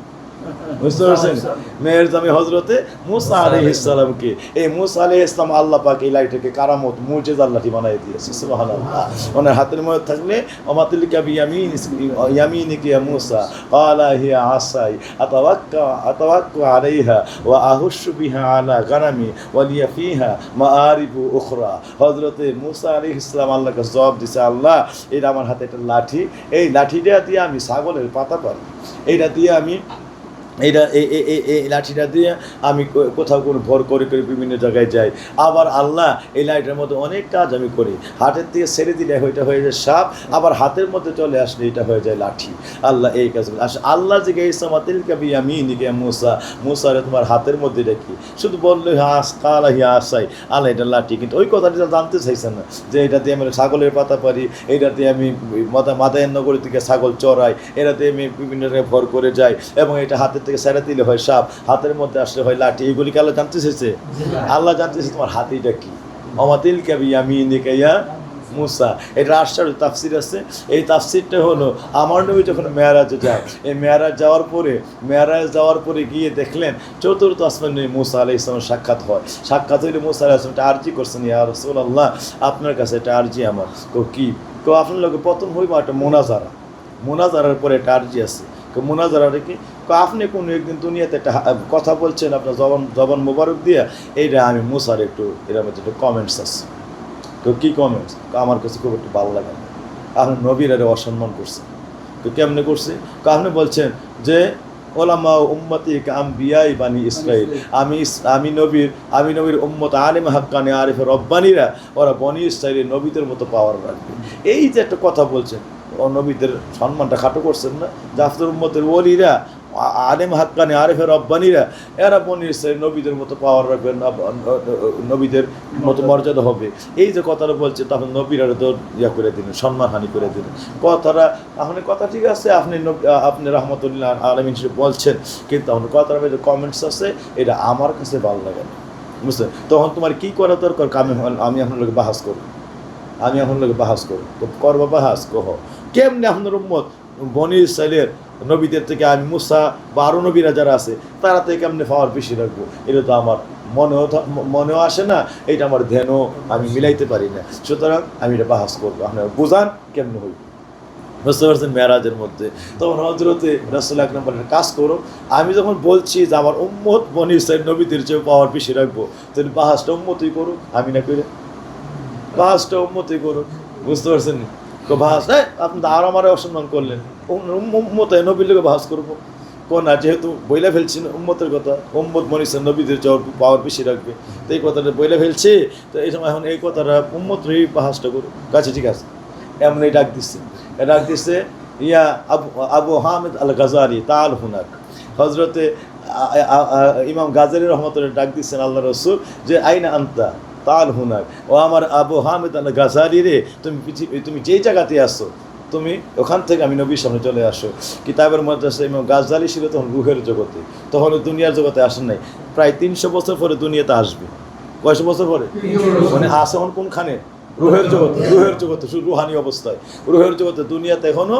বুঝতে পারছেন? মেয়ের জামাই হযরতে মুসা আলাইহিস সালামকে। এই মুসা আলাইহিস সালাম আল্লাহ পাক এই লাঠিটাকে কারামত মুজিজার লাঠি বানিয়ে দিয়েছে। সুবহানাল্লাহ। ওনার হাতের মধ্যে থাকলে ওমাতিলকা বিয়ামিনিকা ইয়া মুসা ক্বালা হিয়া আসাই আতাওয়াক্কা আলাইহা ওয়া আহুশু বিহা আলা গানামি ওয়া লিয়া ফিহা মাআরিবু উখরা। হযরতে মুসা আলাইহিস সালাম আল্লাহকে জবাব দিয়েছে, আল্লাহ, এটা আমার হাতে একটা লাঠি, এই লাঠিটা দিয়ে আমি ছাগলের পাতা পারি, এইটা দিয়ে আমি এই লাঠিটা দিয়ে আমি কোথাও কোনো ভর করে বিভিন্ন জায়গায় যাই। আবার আল্লাহ এই লাঠিটার মধ্যে অনেক কাজ আমি করি, হাতের থেকে ছেড়ে দিলে ওইটা হয়ে যায় সাপ, আবার হাতের মধ্যে চলে আসলে এটা হয়ে যায় লাঠি। আল্লাহ এই কাজগুলো আল্লাহ যে ইসমাতিলকা বিয়ামিনিকা মুসা, মুসা রে তোমার হাতের মধ্যে রাখি, শুধু বললে কালা হিয়া আসাই, আল্লাহ এটা লাঠি, কিন্তু ওই কথাটা জানতে চাইছেন না যে এটা দিয়ে আমি ছাগলের পাতা পারি, এটা দিয়ে আমি মাদায়ের নগরী থেকে ছাগল চড়াই, এটাতে আমি বিভিন্ন জায়গায় ভর করে যাই, এবং এটা হাতের থেকে ছেড়ে দিলে হয় সাপ, হাতের মধ্যে আসলে হয় লাঠি। এইগুলি কি আল্লাহ জানতে চেয়েছে? আল্লাহ জানতে চেয়েছে তোমার হাতিটা কি। ওমাতিলকা বিয়ামিনিকা ইয়া মুসা, এটা আশ্চর্য তাফসির আছে। এই তাফসিরটা হলো, আমার নবী যখন মেয়ারাজে যায়, এই মেয়ারাজ যাওয়ার পরে গিয়ে দেখলেন 4র্থ আসমানে মুসা আলাইহিস সালামের সাক্ষাৎ হয়। সাক্ষাৎ হইলে মুসা আলাইহিস সালাম একটা আরজি করছেন, ইয়া রাসূলুল্লাহ, আপনার কাছে একটা আরজি আমার। কি? আপনার লোকে প্রথম হইব একটা মোনাজারার পরে একটা আরজি আছে। মোনাজারাটা কি? আপনি কোনো একদিন দুনিয়াতে একটা কথা বলছেন আপনার জবান মোবারক দিয়ে, এইটা আমি মুসার একটু এর মধ্যে একটু কমেন্টস আছে। তো কী কমেন্টস? আমার কাছে খুব একটু ভালো লাগে না, আপনি নবীর আরে অসম্মান করছেন। তো কেমনে করছে? আপনি বলছেন যে ওলামা উম্মতি আম্বিয়াই বানি ইসরাইল, আমি নবীর উম্মত আলিম হাক্কানি আরিফে রব্বানিরা, ওরা বনি ইসরাইলের নবীদের মতো পাওয়ার রাখবে। এই যে একটা কথা বলছেন, ও নবীদের সম্মানটা খাটো করছেন না? জাফর উম্মতের ওলিরা, আলেম হাক্কানি আরিফে রব্বানিরা, এরা বনি ইসরাইল নবীদের মতো পাওয়ার রাখবেন, নবীদের মতো মর্যাদা হবে। এই যে কথাটা বলছে, তখন নবীরা তো ইয়া করে দিলেন, সম্মানহানি করে দিলেন। কথাটা আপনি কথা ঠিক আছে, আপনি রহমতুল্লাহ আলামিন বলছেন, কিন্তু আপনার কথার মধ্যে কমেন্টস আছে, এটা আমার কাছে ভালো লাগে না। বুঝলেন? তখন তোমার কী করা দরকার? আমি আপনার লোকে বাহাস করব, তো করবো বাহাস কহ কেমনি আপনার উম্মত বনি ইসরাইলের নবীদের থেকে আমি মুসা বা আরও নবীরা যারা আছে তারা থেকে কেমনি পাওয়ার বেশি রাখবো, এটা তো আমার মনেও আসে না, এটা আমার ধ্যানও আমি মিলাইতে পারি না। সুতরাং আমি এটা বাহাস করবো, আপনারা বোঝান কেমনে হইব। বুঝতে পারছেন, মেরাজের মধ্যে। তখন হযরতে রাসূল আকরাম বলেন, কাজ করো, আমি যখন বলছি যে আমার উম্মত বনি ইসরাঈল নবীদের চেয়ে পাওয়ার বেশি রাখবো, তাহলে বাহাসটা উম্মতই করুক, আমি না করে বাহাসটা উম্মতই করুক। বুঝতে পারছেন? বাহাস আপনি তো আর আমার অসম্মান করলেন, উম্মত নবীর লোকে বাহাস করবো না, যেহেতু বইলা ফেলছি উম্মতের কথা, উম্মত বনি ইসরাঈল নবীদের চেয়ে পাওয়ার বেশি রাখবে, তো এই কথাটা বইলা ফেলছি, তো এই সময় এখন এই কথাটা উম্মতই বাহাসটা করুক। কাছে ঠিক আছে, এমনই ডাক দিচ্ছে ইয়া আবু হামিদ আল গাজালি তাল হুনাক। হজরতে ইমাম গাজালি রহমতুল্লাহ ডাক দিচ্ছেন আল্লাহ রসুল যে আইনা আন্তা তাল হুনাক, ও আমার আবু হামিদ আল গাজালি রে, তুমি যেই জায়গাতে আসো, তুমি ওখান থেকে আমি নবীর সামনে চলে আসো। কিতাবের মধ্যে আছে ইমাম গাজালি ছিল তখন রুহের জগতে, তখন দুনিয়ার জগতে আসেন নাই, প্রায় 300 বছর পরে দুনিয়াতে আসবে। কয়শো বছর পরে? মানে আসে এখন কোনখানে? রুহের জগতে শুধু রুহানি অবস্থায়, রুহের জগতে, দুনিয়াতে এখনো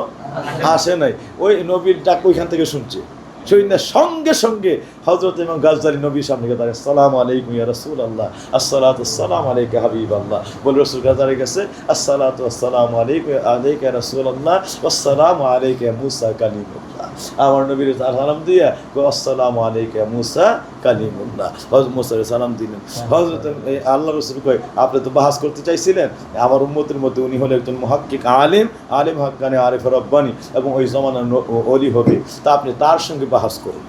আসে নাই। ওই নবীর ডাক ওইখান থেকে শুনছে, শুনে সঙ্গে সঙ্গে হযরত ইমাম গাজজালি নবীর সামনে গিয়ে দাঁড়ায়, আসসালামু আলাইকুম ইয়া রাসূলুল্লাহ, আসসালাতু আসসালামু আলাইকা হাবিবাল্লাহ। বলে রাসূল গাজজালি গেছে, আসসালাতু আসসালামু আলাইকা ইয়া রাসূলুল্লাহ, আসসালামু আলাইকা ইয়া মূসা কালিমুল্লাহ। আমার নবীর সালাম দিয়া আসসালামু আলাইকা ইয়া মূসা কালিমুল্লাহ, হযরত মূসা সালাম দিলেন। হযরত আল্লাহ রাসূল কয়, আপনি তো বাহাস করতে চাইছিলেন, আমার উম্মতের মধ্যে উনি হলেন একজন মুহাক্কিক আলিম হাক্কানি আরিফ রব্বানি, এবং ওই জমানার ওলি হবে, তা আপনি তার সঙ্গে বাহাস করুন,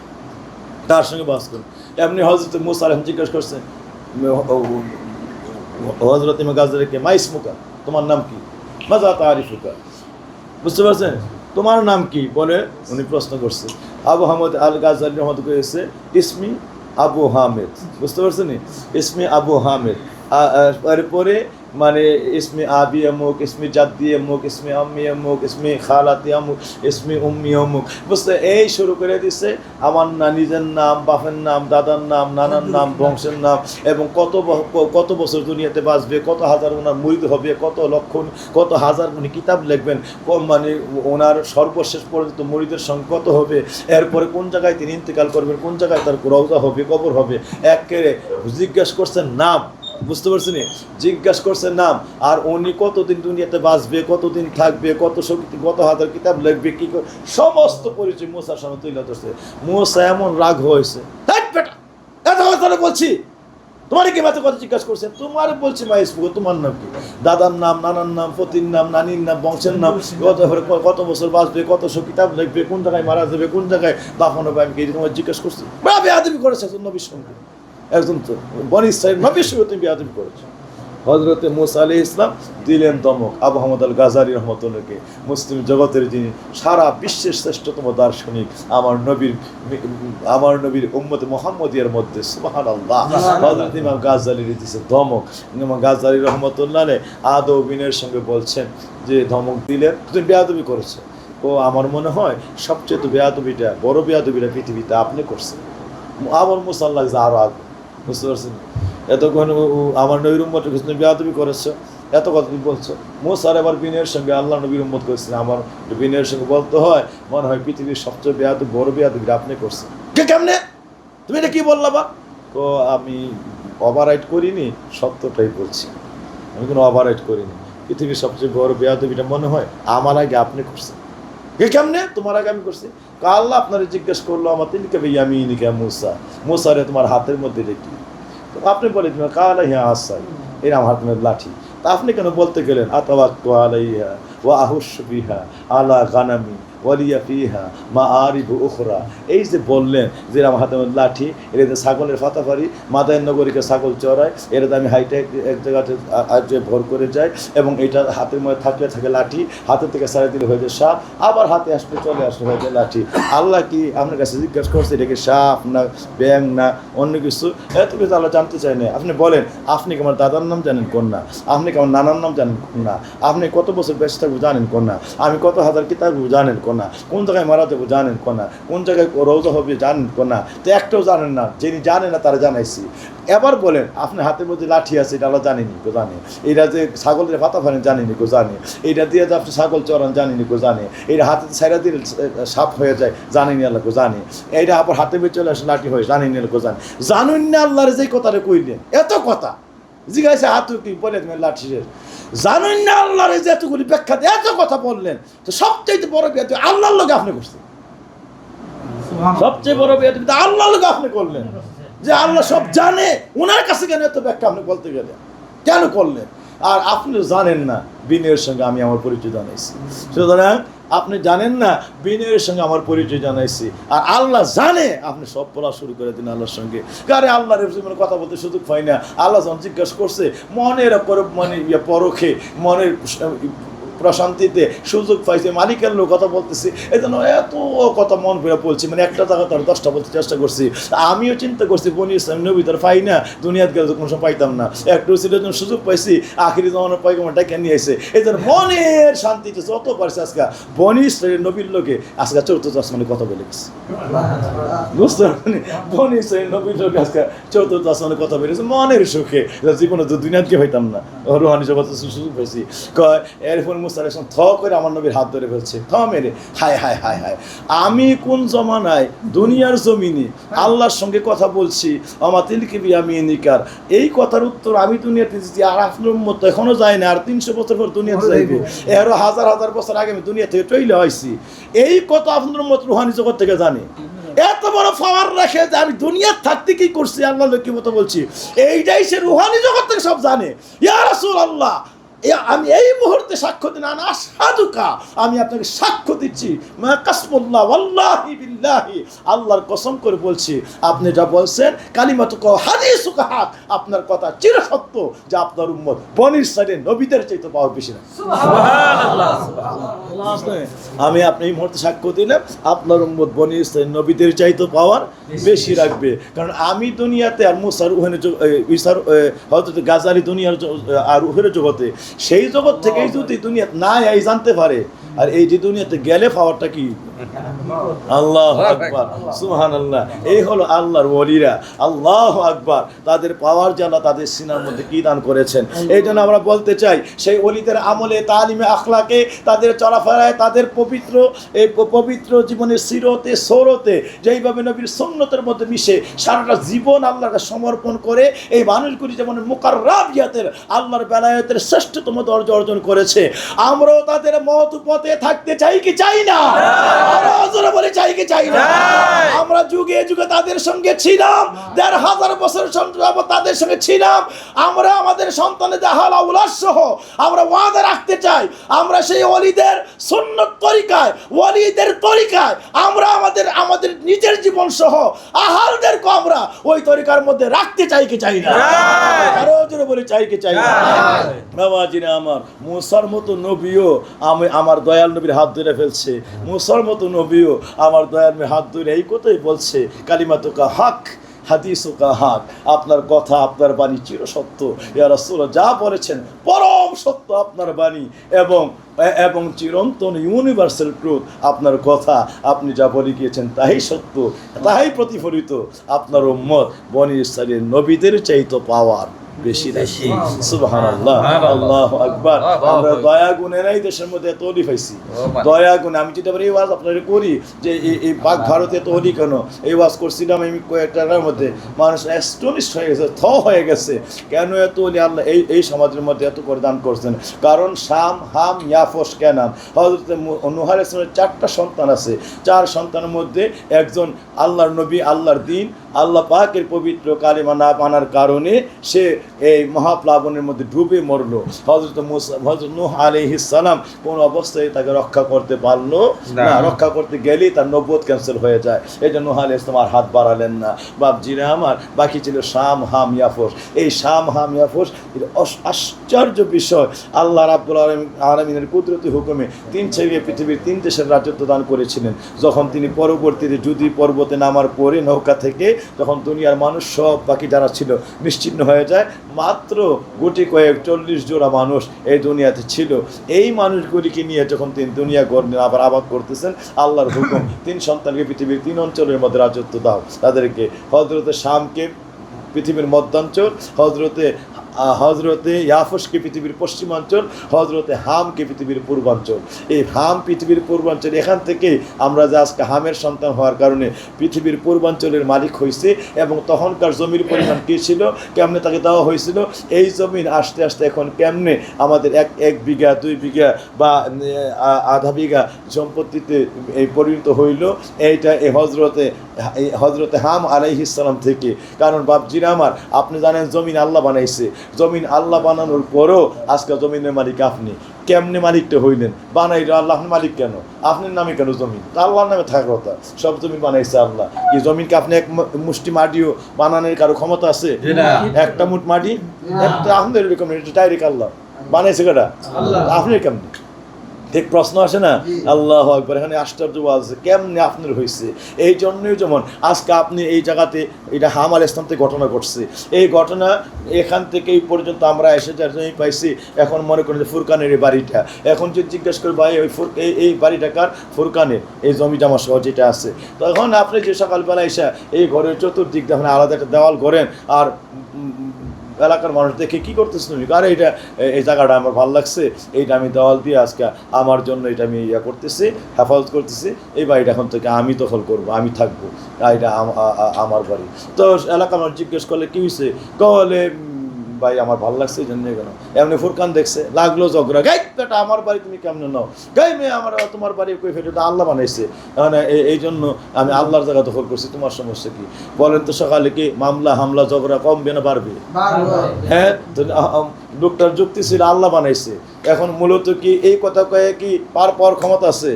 এমনি হযরত মূসা আলাইহিস জিজ্ঞাসা করছেন হযরত ইমাম গাজজালিকে, মা ইসমুকা, তোমার নাম কি? মাযা তারিফুকা, বুঝতে পারছেন, তোমার নাম কি বলে উনি প্রশ্ন করছে। আবু হামিদ আল গাজজালি রহমতুল্লাহ করেছে, ইসমি আবু হামিদ। বুঝতে পারছেন, ইসমি আবু হামিদ, এরপরে মানে ইসমি আবি অমুক, ইসমি জাদ্দি অমুক, ইসমি আম্মি অমুক, ইসমি খালাতি অমুক, ইসমি উম্মি অমুক। বুঝতে এই শুরু করে দিছে আমার নিজের নাম, বাপের নাম, দাদার নাম, নানার নাম, বংশের নাম, এবং কত বছর দুনিয়াতে বাঁচবে, কত হাজার ওনার মুরিদ হবে, কত লক্ষ কত হাজার উনি কিতাব লিখবেন, মানে ওনার সর্বশেষ পর্যন্ত মুরিদের সংখ্যা কত হবে, এরপরে কোন জায়গায় তিনি ইন্তেকাল করবেন, কোন জায়গায় তার রওজা হবে, কবর হবে, একেবারে জিজ্ঞাসা করছেন নাম। বুঝতে পারছেন, জিজ্ঞাসা করছে নাম, আর উনি কতদিন দুনিয়াতে বাঁচবে, কতদিন থাকবে, কত শক্তি, কত হাজার কিতাব লিখবে, কি সমস্ত পরিচয় মূসার সামনে তুলে ধরছে। মূসা এমন রাগ হয়েছে, এত কথা বলছি, তোমার কি মাত্র কথা জিজ্ঞাসা করছে, তোমার বলছি মা ইসমুকা, তোমার নাম কি, দাদার নাম, নানার নাম, পতির নাম, নানির নাম, বংশের নাম, কত বছর বাঁচবে, কত কিতাব লিখবে, কোন জায়গায় মারা যাবে, কোন জায়গায় দাফন হবে, আমি কি তোমার জিজ্ঞাসা করছি? বেয়াদবি করেছে নবীর সঙ্গে, একজন তো বনি ইসরাঈল নবীর সঙ্গে তুমি বেয়াদবি করেছো। হযরতে মূসা আলাইহিস ইসলাম দিলেন দমক আবু হামিদ আল গাজালি রহমতুল্লাহকে, মুসলিম জগতের যিনি সারা বিশ্বের শ্রেষ্ঠতম দার্শনিক, আমার নবীর উম্মতে মুহাম্মদিয়ার মধ্যে সুবহানাল্লাহ, হযরত ইমাম গাজালি দিয়েছে দমক। ইমাম গাজালি রহমতুল্লাহ আদবিনের সঙ্গে বলছেন যে ধমক দিলেন, তুমি বেয়াদবি করেছো। ও আমার মনে হয় সবচেয়ে তো বেয়াদবিটা, বড় বেয়াদবিটা পৃথিবীতে আপনি করছেন, আমার মুসা লাগছে আরো আগে। বুঝতে পারছেন, এতক্ষণ আমার নবীর উম্মতের কিছু বেয়াদবি করেছো, এত কথা তুমি বলছো। মূসার এবার বিনয়ের সঙ্গে আল্লাহ নবীর উম্মত করেছেন, আমার বিনয়ের সঙ্গে বলতে হয় মনে হয় পৃথিবীর সবচেয়ে বড় বেয়াদবি আপনি করছেন। কেমনে তুমি এটা কি বললা? বা তো আমি ওভাররাইট করিনি, সত্যটাই বলছি, আমি কোনো ওভাররাইট করিনি। পৃথিবীর সবচেয়ে বড় বেয়াদবিটা মনে হয় আমার আগে আপনি করছেন। কেমনে? তোমার আগে আমি করছি? আল্লাহ আপনারা জিজ্ঞেস করলো আমার তিনকে ভাইয়া আমি নিকা মূসা রে তোমার হাতের মধ্যে রেখি, তো আপনি বলে তোমার কালা হ্যাঁ আসাই এর আমার হাতের মধ্যে লাঠি, তা আপনি কেন বলতে গেলেন আতাওয়াক্কু আলাইহা ওয়া আহুশু বিহা আলা গানামি ওয়ালিয়া ফিহা মা আরিবু উখরা। এই যে বললেন যে আমার হাতের মধ্যে লাঠি, এটা যে ছাগলের ফাতাফারি, মাদায়ন নগরীকে ছাগল চড়ায়, এটাতে আমি হাইটে এক জায়গাতে ভর করে যাই, এবং এটা হাতের মধ্যে থাকলে থাকে লাঠি, হাতের থেকে সারা দিলে হয়ে যায় সাপ, আবার হাতে আসলে চলে আসলে হয়ে যায় লাঠি। আল্লাহ কি আপনার কাছে জিজ্ঞাসা করছে এটা কি সাপ না ব্যাং না অন্য কিছু? এত কিছু আল্লাহ জানতে চায় না। আপনি বলেন আপনি কি আমার দাদার নাম জানেন কোন না, আপনি কি আমার নানার নাম জানেন কোন না, আপনি কত বছর বেঁচে থাকবো জানেন কোন না, আমি কত হাজার কিতাব জানেন কোন না, কোন জায়গায় মারা যাবো জানেন কোন না, কোন জায়গায় রওজা হবে জানেন কোন না, তো একটাও জানেন না। যিনি জানেন না তারা জানাইছি। এবার বলেন আপনি হাতের মধ্যে লাঠি আছে এটা আল্লাহ জানেনি কো জানে, এটা যে ছাগলের পাতা ফানেন জানেনি কো জানে, এইটা দিয়ে যে আপনি ছাগল চড়ান জানেনি কো জানে, এইটা হাতে ছাইরা দিলে সাপ হয়ে যায় জানেনি আল্লাহ কো জানে, এইটা আবার হাতে বের চলে আসে লাঠি হয়ে জানেনি আল্লাহ কো জানে। জানুন না আল্লাহর যে কথাটা কইলেন এত কথা জিজ্ঞাসা হাত কি বলে তুমি লাঠি জানেন না আল্লাহর এই যে এতগুলি ব্যাখ্যা দিয়ে এত কথা বললেন, তো সবচেয়ে বড় বিয়ে আল্লাহর লোক আপনি করছেন, সবচেয়ে বড় বিয়ে আল্লাহর লোক আপনি করলেন, যে আল্লাহ সব জানে, ওনার কাছে কেন এত ব্যাখ্যা আপনি বলতে গেলেন, কেন করলেন? আর আপনি জানেন না বিনয়ের সঙ্গে আমি আমার পরিচয় জানাইছি, সুতরাং আপনি জানেন না বিনয়ের সঙ্গে আমার পরিচয় জানাইছি, আর আল্লাহ জানে আপনি সব বলা শুরু করে দিন আল্লাহর সঙ্গে। কারণ আল্লাহর জীবনে কথা বলতে সুযোগ পাই না, আল্লাহ যখন জিজ্ঞাসা করছে মনের মানে পরখে মনের প্রশান্তিতে সুযোগ পাইছে, মালিকের লোক কথা বলতেছি, এই জন্য এত কথা মন করে বলছি, মানে একটা জায়গা তার 10টা বলতে চেষ্টা করছি। আমিও চিন্তা করছি বনি ইসলাম নবী তার পাই না, দুনিয়াতে গেলে তো কোনো সময় পাইতাম না, একটু ছিল জন্য সুযোগ পাইছি, আখিরি জমানোর পাইকামাটা কেন নিয়ে এসে এই জন্য মনের শান্তিতে যত পারছে আজকে বনি ইসলামের নবীর লোকে আজকে 4th আসমানে কথা বলে গেছে, বুঝতে পারবেন? বনি ইসলামের নবীর লোকে আজকে 4th আসমানে কথা বলেছে মনের সুখে, জীবনে তো দুনিয়াতে হইতাম না, রুহানি জগতে সুযোগ পাইছি। কয় এরপর থ করে আমার নবীর হাত ধরে ফেলছে, থ মেরে হায় হায় হায় হায়, আমি কোন জমানায় দুনিয়ার জমিনে আল্লাহর সঙ্গে কথা বলছি, আমাতিল কি বিয়ামিনিকার, এই কথার উত্তর আমি দুনিয়াতে দিচ্ছি, আর আপনার মতো এখনো যায় না, আর 300 বছর পর দুনিয়াতে যাইবে, এরও হাজার হাজার বছর আগে আমি দুনিয়া থেকে চলে হয়েছি, এই কথা আপনার মতো রুহানি জগৎ থেকে জানে। এত বড় পাওয়ার রাখে যে আমি দুনিয়ার থাকতে কি করছি আল্লাহ কি মতো বলছি, এইটাই সে রুহানি জগৎ থেকে সব জানে। ইয়া রাসূলুল্লাহ, আমি এই মুহূর্তে সাক্ষ্য দিন আনা সাধুকা, আমি আপনাকে সাক্ষ্য দিচ্ছি মা কাসমুল্লাহ ওয়াল্লাহি বিল্লাহি, আল্লাহর কসম করে বলছি আপনি যা বলছেন কালিমাতুকা হাদিসুকা হক, আপনার কথা চিরসত্য, যে আপনার উম্মত বনি ইসরাইলের নবীদের চাইতে পাওয়ার বেশি না। সুবহানাল্লাহ সুবহানাল্লাহ, আমি আপনি এই মুহূর্তে সাক্ষ্য দিলাম আপনার উম্মত বনি ইসরাইলের নবীদের চাইতে পাওয়ার বেশি রাখবে, কারণ আমি দুনিয়াতে আর মুসার ওখানে ইসার হযরত গাজালি দুনিয়ার আর ওখানে জগতে, সেই জগৎ থেকেই যদি দুনিয়া না এই জানতে পারে, আর এই যে দুনিয়াতে গেলে পাওয়ারটা কি, আল্লাহু আকবার সুবহানাল্লাহ, এই হলো আল্লাহর ওলিরা, আল্লাহু আকবার, তাদের পাওয়ার যে আল্লাহ তাদের সিনার মধ্যে কি দান করেছেন। এই জন্য আমরা বলতে চাই সেই ওলিদের আমলে, তালিমে, আখলাকে, তাদের চলাফেরায়, তাদের পবিত্র এই পবিত্র জীবনের সিরতে সৌরতে যেইভাবে নবীর সুন্নতের মধ্যে মিশে সারাটা জীবন আল্লাহকে সমর্পণ করে এই মানুষগুলি যেমন মুকাররাবিয়াতের আল্লাহর বেলায়েতের শ্রেষ্ঠতম দরজা অর্জন করেছে, আমরাও তাদের মত পথে থাকতে চাই কি চাই না? বলে চাই কি চাই না? আমরা যুগে যুগে তাদের সঙ্গে ছিলাম, 1500 বছর তাদের সঙ্গে ছিলাম, আমরা আমাদের সন্তানদের হাল আওলাদ সহ আমরা ওয়াদা রাখতে চাই, আমরা সেই ওলিদের সুন্নত তরিকায়, ওলিদের তরিকায় আমরা আমাদের নিজের জীবন সহ আহালদেরকে আমরা ওই তরিকার মধ্যে রাখতে চাই কি চাই না? আরো জোরে বলে চাই কি চাই না? বাবাজিরা আমার, মুসার মতো নবীও আমার দয়াল নবীর হাত ধরে ফেলছে, মুসার মতো নবীও আমার দয়াল নবীর হাত ধরে এই কথাই বলছে কালিমাতুকা হক হাদিসুকা হক, আপনার কথা আপনার বাণী চিরসত্য, ইয়া রাসূলুল্লাহ যা বলেছেন পরম সত্য আপনার বাণী, এবং চিরন্তন ইউনিভার্সাল ট্রুথ, আপনার কথা আপনি যা বলে গিয়েছেন তাই সত্য, তাই প্রতিফলিত, আপনার উম্মত বনি ইসরাইলের নবীদের চাইতে পাওয়ার বেশি বেশি। সুবহানাল্লাহ, আল্লাহু আকবার। আমরা দয়া গুণে নাই দেশের মধ্যে এত অলি পাইছি, দয়া গুণে। আমি যেটা এই ওয়াজ আপনারা করি যে এই পাক ভারতে এত অলি কেন, এই ওয়াজ করছিলাম আমি কয়েকটার মধ্যে, মানুষ অ্যাস্টনিশ হয়ে গেছে, হয়ে গেছে, কেন এত অলি আল্লাহ এই সমাজের মধ্যে এত করে দান করছেন। কারণ শাম, হাম, ইয়াফস, কেনান, হযরত নূহ আলাইহিস সালামের 4টা সন্তান আছে, 4 সন্তানের মধ্যে একজন আল্লাহর নবী, আল্লাহর দ্বীন, আল্লাহ পাকের পবিত্র কালিমা না মানার কারণে সে এই মহাপ্লাবনের মধ্যে ডুবে মরল। হযরত নূহ আলাইহিস সালাম কোন অবস্থায় তাকে রক্ষা করতে পারলো না, রক্ষা করতে গেলেই তার নবুয়ত ক্যান্সেল হয়ে যায়। এই জন্য নূহ আলাইহিস সালাম আর হাত বাড়ালেন না। বাপজিরা আমার, বাকি ছিল শাম, হাম, ইয়াফস। এই শাম, হাম, ইয়াফস আশ্চর্য বিষয়, আল্লাহ রাব্বুল আলামিনের কুদরতি হুকুমে 3 ছেড়ে পৃথিবীর 3 দেশের রাজত্ব দান করেছিলেন। যখন তিনি পরবর্তীতে জুদি পর্বতে নামার পরে নৌকা থেকে যখন দুনিয়ার মানুষ সব বাকি যারা ছিল নিশ্চিহ্ন হয়ে যায়, মাত্র গুটি কয়েক 40 জোড়া মানুষ এই দুনিয়াতে ছিল। এই মানুষগুলিকে নিয়ে যখন তিনি দুনিয়া আবার আবাদ করতেছেন, আল্লাহর হুকুম 3 সন্তানকে পৃথিবীর 3 অঞ্চলের মধ্যে রাজত্ব দাও। তাদেরকে হযরতে শামকে পৃথিবীর মধ্যাঞ্চল, হযরতে হজরতে ইয়াফসকে পৃথিবীর পশ্চিমাঞ্চল, হজরতে হামকে পৃথিবীর পূর্বাঞ্চল। এই হাম পৃথিবীর পূর্বাঞ্চল, এখান থেকে আমরা যে আজকে হামের সন্তান হওয়ার কারণে পৃথিবীর পূর্বাঞ্চলের মালিক হয়েছে। এবং তখনকার জমির পরিমাণ কী ছিল, কেমনে তাকে দেওয়া হয়েছিল, এই জমিন আস্তে আস্তে এখন কেমনে আমাদের এক বিঘা 2 বিঘা বা আধা বিঘা সম্পত্তিতে এই পরিণত হইল, এইটা এই হজরতে হাম আলাইহিস সালাম থেকে। কারণ বাপজিরা আমার, আপনি জানেন জমিন আল্লাহ বানাইছে, জমিন আল্লাহ বানানোর পরও আজকে জমিনের মালিক আপনি। কেমনে মালিকটা হইলেন? বানাইল আল্লাহ, আপনি মালিক কেন? আপনার নামে কেন জমিন? তা আল্লাহর নামে থাকার কথা, সব জমিন বানাইছে আল্লাহ। এই জমিনকে আপনি এক মুষ্টি মাটিও বানানোর কারো ক্ষমতা আছে? একটা মুঠ মাটি একটা আপনাদের এরকম ডাইরেক্ট আল্লাহ বানাইছে কেটা? আপনি কেমনি? ঠিক প্রশ্ন আসে না? আল্লাহ আকবার। এখানে আশ্চর্য আছে কেমনে আপনার হয়েছে। এই জন্যই যেমন আজকে আপনি এই জায়গাতে, এটা হাম আলাইহিস সালাম থেকে ঘটনা ঘটছে। এই ঘটনা এখান থেকে এই পর্যন্ত আমরা এসে যার জন্যই পাইছি। এখন মনে করেন যে ফুরকানের এই বাড়িটা, এখন যদি জিজ্ঞেস করি ভাই ওই এই বাড়িটা কার? ফুরকানের, এই জমি জামা সহ যেটা আছে। তখন আপনি যে সকালবেলা এসে এই ঘরের চতুর্দিক দেখেন আলাদা একটা দেওয়াল করেন, আর এলাকার মানুষ দেখে কী করতেছ তুমি? আরে এটা এই জায়গাটা আমার ভালো লাগছে, এইটা আমি দেওয়াল দিয়ে আজকে আমার জন্য এটা আমি করতেছি, হেফাজত করতেছি, এই বাড়িটা এখন থেকে আমি দখল করবো, আমি থাকবো, এটা আমার বাড়ি। তো এলাকার মানুষ জিজ্ঞেস করলে কী হয়েছে, কলে ভাই আমার ভালো লাগছে এই জন্য কেন? এমনি ফুরকান দেখছে, লাগলো ঝগড়া, গাই বেটা আমার বাড়ি তুমি কেমন নাও, গাই মেয়ে আমার তোমার বাড়ি কই ফেটে, আল্লাহ বানাইছে, মানে এই জন্য আমি আল্লাহর জায়গা দখল করছি, তোমার সমস্যা কি? বলেন তো সকালে কি মামলা হামলা ঝগড়া কমবে না বাড়বে? হ্যাঁ, লোকটার যুক্তি ছিল আল্লাহ বানাইছে। এখন মূলত কি এই কথা কয়ে কি পাওয়ার ক্ষমতা আছে?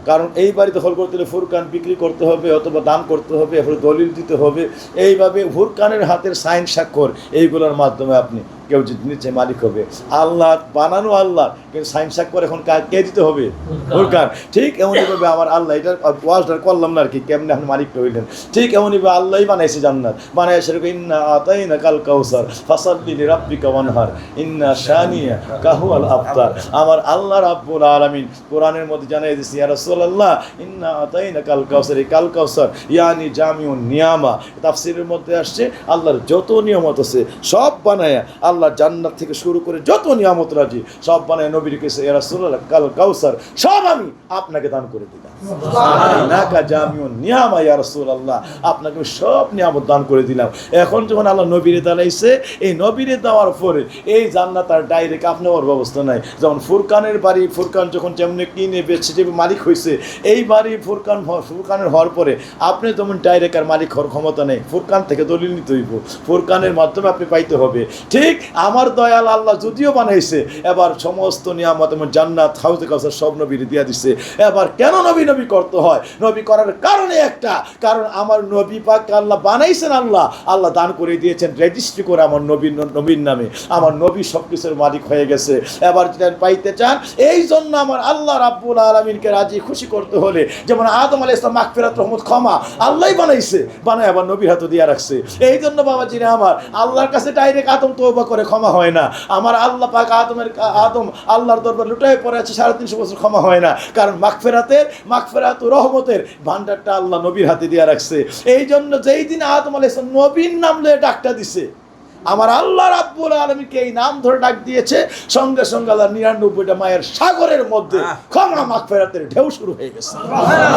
কারণ এই বাড়ি দখল করতে হলে ফুরকান বিক্রি করতে হবে অথবা দান করতে হবে, এরপরে দলিল দিতে হবে। এইভাবে ফুরকানের হাতের সাইন স্বাক্ষর, এইগুলোর মাধ্যমে আপনি কেউ যদি নিচে মালিক হবে। আল্লাহ বানানো আল্লাহ, কিন্তু সাইন স্বাক্ষর এখন কে দিতে হবে? ফুরকান। ঠিক এমনইভাবে আমার আল্লাহ, এটা ওয়াজটা করলাম না আর কি, কেমনি আপনি মালিকটা হইলেন। ঠিক এমনইভাবে আল্লাহই বানাইছে জান্নাত, বানায় সেরকম ইন্না আতাইনা কাল কাউসার ফাসাল্লি লিরাব্বিকা ওয়ানহার ইন্না শানিয়া কাহুয়াল আবতার। আমার আল্লাহ রাব্বুল আলামিন কোরআনের মধ্যে জানিয়ে দিয়েছে, ইয়া রাসূলুল্লাহ ইন্না আতাইনা কাল কাউসার, এই কাল কাউসার ইয়ানি জামিউন নিয়ামা। তাফসীরের মধ্যে আসছে আল্লাহর যত নিয়ামত আছে সব বানায়া, আল্লাহ জান্নাত থেকে শুরু করে যত নিয়ামত রাজি সব বানায় নবীর কাছে, ইয়া রাসূলুল্লাহ কাল কাউসার সব আমি আপনাকে দান করে দিলাম। সুবহানাকা জামিউন নিয়ামা ইয়া রাসূলুল্লাহ, আপনাকে সব নিয়ামত দান করে দিলাম। এখন যখন আল্লাহ নবীরে দাঁড়াইছে, এই নবীরে দেওয়ার পরে এই জান্নাত আর ডাইরেক্ট আপনি হওয়ার ব্যবস্থা নাই। যেমন ফুরকানের বাড়ি, ফুরকান যখন যেমনি কিনে বেচে যে মালিক হয়েছে, এই বাড়ি ফুরকানের হওয়ার পরে আপনি যেমন ডাইরেক্ট আর মালিক হওয়ার ক্ষমতা নেই, ফুরকান থেকে দলিল নিতে হইব, ফুরকানের মাধ্যমে আপনি পাইতে হবে। ঠিক আমার দয়াল আল্লাহ যদিও বানাইছে, এবার সমস্ত নিয়ামত এবং জান্নাত হাউজে কাউসার সব নবীর দিয়া দিছে। এবার কেন নবী করতে হয়? নবী করার কারণে একটা, কারণ আমার নবী পাক আল্লাহ বানাইছেন, আল্লাহ দান করে দিয়েছেন রেজিস্ট্রি করে আমার নবীর নামে, আমার নবী সব কিছুর মালিক হয়ে গেছে। এবার যেটা পাইতে চান, এই জন্য আমার আল্লাহ রাব্বুল আলামিনকে রাজি খুশি করতে হলে, যেমন আদম আলাইহিস সালাম মাগফিরাত রহমত ক্ষমা আল্লাহই বানাইছে, বানায় আবার নবীর হাতে দিয়ে রাখছে। এই জন্য বাবাজিরা আমার, আল্লাহর কাছে ডাইরেক্ট আদম তওবা করে ক্ষমা হয় না। আমার আল্লাহ পাক আদম আল্লাহর দরবার লুটায় পড়ে আছে 350 বছর, ক্ষমা হয় না। কারণ মাগফিরাত রহমতের ভান্ডারটা আল্লাহ নবীর হাতে দিয়ে রাখছে। এই জন্য যেই দিন আদম আলাইহিস সালাম নবীর নাম লয়ে ডাকটা দিছে, আমার আল্লাহ রাব্বুল আলামিনকে এই নাম ধরে ডাক দিয়েছে, সঙ্গে সঙ্গে আল্লাহ 99টা মায়ের সাগরের মধ্যে ক্ষমা মাগফিরাতের ঢেউ শুরু হয়ে গেছে।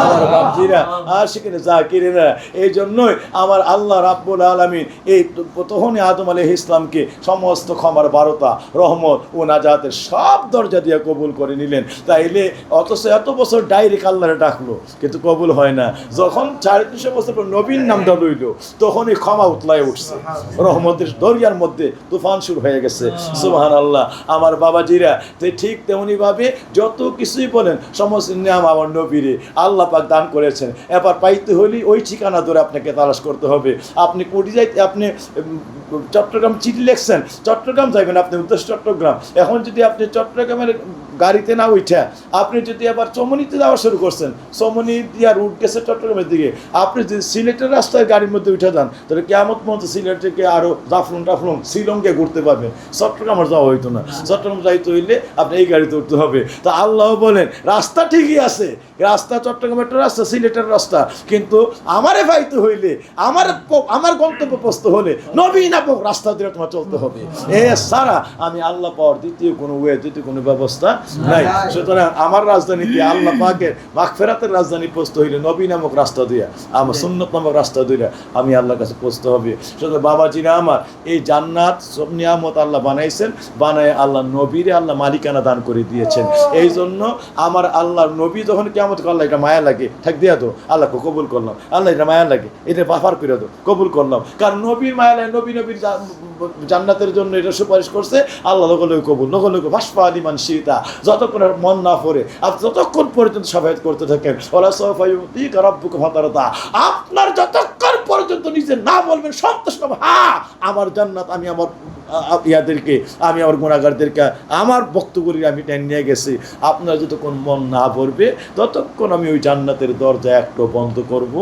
আমার বাপজিরা আশিকিনে জাকিরিনা, এই জন্যই আমার আল্লাহ রাব্বুল আলামিন এই তখনই আদম আলাইহিস সালামকে সমস্ত ক্ষমার বারতা, রহমত ও নাজাতের সব দরজা দিয়ে কবুল করে নিলেন। তাইলে অথচ এত বছর ডাইরেক্ট আল্লাহরে ডাকলো, কিন্তু কবুল হয় না। যখন 350 বছর পর নবীর নামটা লইল, তখনই ক্ষমা উতলায় উঠছে, রহমতের দরিয়ার মধ্যে তুফান শুরু হয়ে গেছে। সুবহানাল্লাহ। আমার বাবাজিরা, ঠিক তেমনি ভাবে যত কিছুই বলেন সমস্ত নিয়াম আমার নবীরে আল্লাহ পাক দান করেছেন। এবার পাইতে হলে ওই ঠিকানা ধরে আপনাকে তালাশ করতে হবে। আপনি কোটি যাইতে, আপনি চট্টগ্রাম চিঠি লিখছেন, চট্টগ্রাম যাইবেন, আপনি উদ্দেশ্য চট্টগ্রাম। এখন যদি আপনি চট্টগ্রামের গাড়িতে না উঠে আপনি যদি আবার চমনিতে যাওয়া শুরু করছেন, চমনি দিয়া রুট গেছে চট্টগ্রামের দিকে, আপনি যদি সিলেটের রাস্তায় গাড়ির মধ্যে উঠে যান, তাহলে কিয়ামত পর্যন্ত সিলেট থেকে আরও জাফলং শিলংকে ঘুরতে পারবেন। চট্টগ্রাম আর যাওয়া হইতো না। চট্টগ্রাম যাইতে হইলে আপনি এই গাড়িতে উঠতে হবে। তা আল্লাহ বলেন রাস্তা ঠিকই আছে, রাস্তা চট্টগ্রামের রাস্তা, সিলেটের রাস্তা, কিন্তু আমারে পাইতে হইলে আমার গন্তব্যপ্রস্থ হলে নবী নামক রাস্তা দিয়ে তোমার চলতে হবে। এ ছাড়া আমি আল্লাহ পাওয়ার দ্বিতীয় কোনো ওয়ে, দ্বিতীয় কোনো ব্যবস্থা নাই। সুতরাং আমার রাজধানীতে আল্লাহ পাকের মাগফিরাতের রাজধানী পৌঁছতে হইলে নবী নামক রাস্তা দিয়া, আমার সুন্নত নামক রাস্তা দিয়া আমি আল্লাহর কাছে পৌঁছতে হবে। সুতরাং বাবাজিরা আমার, এই জান্নাত সব নিয়ামত আল্লাহ বানাইছেন, বানায় আল্লাহ নবীরে আল্লাহ মালিকানা দান করে দিয়েছেন। এই জন্য আমার আল্লাহর নবী যখন কিয়ামত আল্লাহ এটা মায়া লাগে, থাক দিয়া তো আল্লাহকে কবুল করলাম, আল্লাহ এটা মায়া লাগে, এটা বাফার করে দো, কবুল করলাম। কারণ নবীর মায়া লাগে, নবীর জান্নাতের জন্য এটা সুপারিশ করছে, আল্লাহ লগলে কবুল, লগলে ভাসপা আলিমান সীতা, যতক্ষণ মন না পড়ে আপনি যতক্ষণ পর্যন্ত সাফায়াত করতে থাকেন, ওলা সফায়ুতি রাব্বুকা ফাতারদা, আপনার যতক্ষণ পর্যন্ত নিজে না বলবেন সন্তুষ্ট, হ্যাঁ আমার জান্নাত আমি আমার ইয়াদেরকে, আমি আমার গুণাগারদেরকে আমার বক্তব্য আমি টেনে নিয়ে গেছি, আপনার যতক্ষণ মন না ভরবে ততক্ষণ আমি ওই জান্নাতের দরজা একটু বন্ধ করব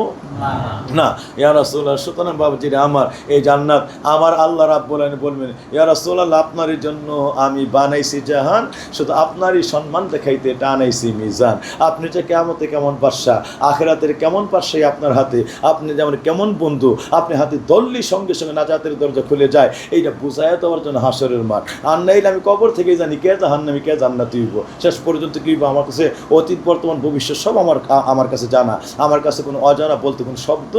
না। ইয়া রাসূলুল্লাহ, সুতরাং বাবাজিরা আমার, এই জান্নাত আমার আল্লাহ রাব্বুল আলামিন বলবেন, ইয়া রাসূলুল্লাহ আপনারই জন্য আমি বানাইছি জাহান, শুধু আপনারই সম্মান দেখাইতে টানাইছি মিজান। আপনি যে কিয়ামতে কেমন বাদশা, আখিরাতের কেমন বাদশাহী আপনার হাতে, আপনি যেমন কেমন বন্ধু, আপনি হাতে দল্লি সঙ্গে সঙ্গে নাজাতের দরজা খুলে যায়, এইটা বুঝায় দেওয়ার জন্য হাসরের মাঠ। আর নাইলে আমি কবর থেকেই জানি কে জাহান্নামী কে জান্নাতি হইব, শেষ পর্যন্ত কি হইব আমার কাছে অতীত বর্তমান ভবিষ্যৎ সব আমার কাছে জানা, আমার কাছে কোনো অজানা বলতে কোনো শব্দ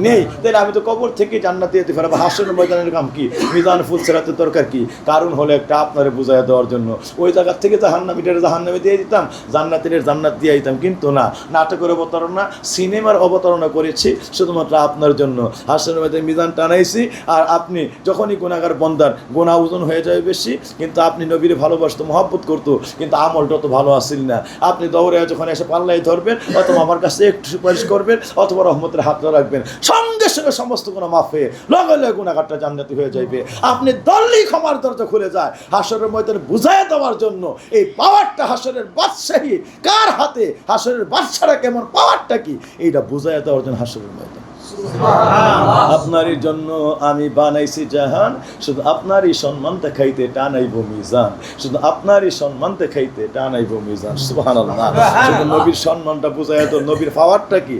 নেই। তাহলে আমি তো কবর থেকে জান্নাতি যেতে পারবো, হাসরের ময়দানের কাম কি, মিজান ফুল সেরাতে দরকার কি? কারণ হলো একটা আপনারে বুঝাই দেওয়ার জন্য। ওই জায়গার থেকে জাহান্নামীটারে জাহান্নামে দিয়ে দিতাম, জান্নাতির জান্নাত দিয়ে দিতাম, কিন্তু না, নাটকের অবতারণা, সিনেমার অবতারণা করেছি শুধুমাত্র আপনার জন্য। হাসরের ময়দানে মিজান টানাইছি, আর আপনি যখনই গুনাহগার বন্দার গোনা ওজন হয়ে যায় বেশি, কিন্তু আপনি নবীরে ভালোবাসতো, মহব্বত করতো, কিন্তু আমলটা তো ভালো আসিল না। আপনি দৌড়ে যখন এসে পাল্লাই ধরবেন, অথবা আমার কাছে একটু সুপারিশ করবেন, অথবা রহমতের হাতটা রাখবেন, সঙ্গে সঙ্গে সমস্ত গুনাহ মাফ হয়ে লগে লগে গুনাহগারটা জান্নাতি হয়ে যাইবে। আপনি দল্লি ক্ষমার দরজা খুলে যায় হাসরের ময়দানে বুঝাইয়া দেওয়ার জন্য। এই পাওয়ারটা হাসরের বাদশাহী কার হাতে, হাসরের বাদশারা কেমন, পাওয়ারটা কি, এইটা বুঝাইয়া দেওয়ার জন্য হাসরের ময়দান। আপনারই জন্য আমি বানাইছি জাহান, শুধু আপনারই সম্মান দেখাইতে টানাইব মিজান, শুধু আপনারই সম্মান দেখাইতে টানাইব মিজান। সুবহানাল্লাহ। শুধু নবীর সম্মানটা বুঝাইয়া তো, নবীর পাওয়ারটা কি।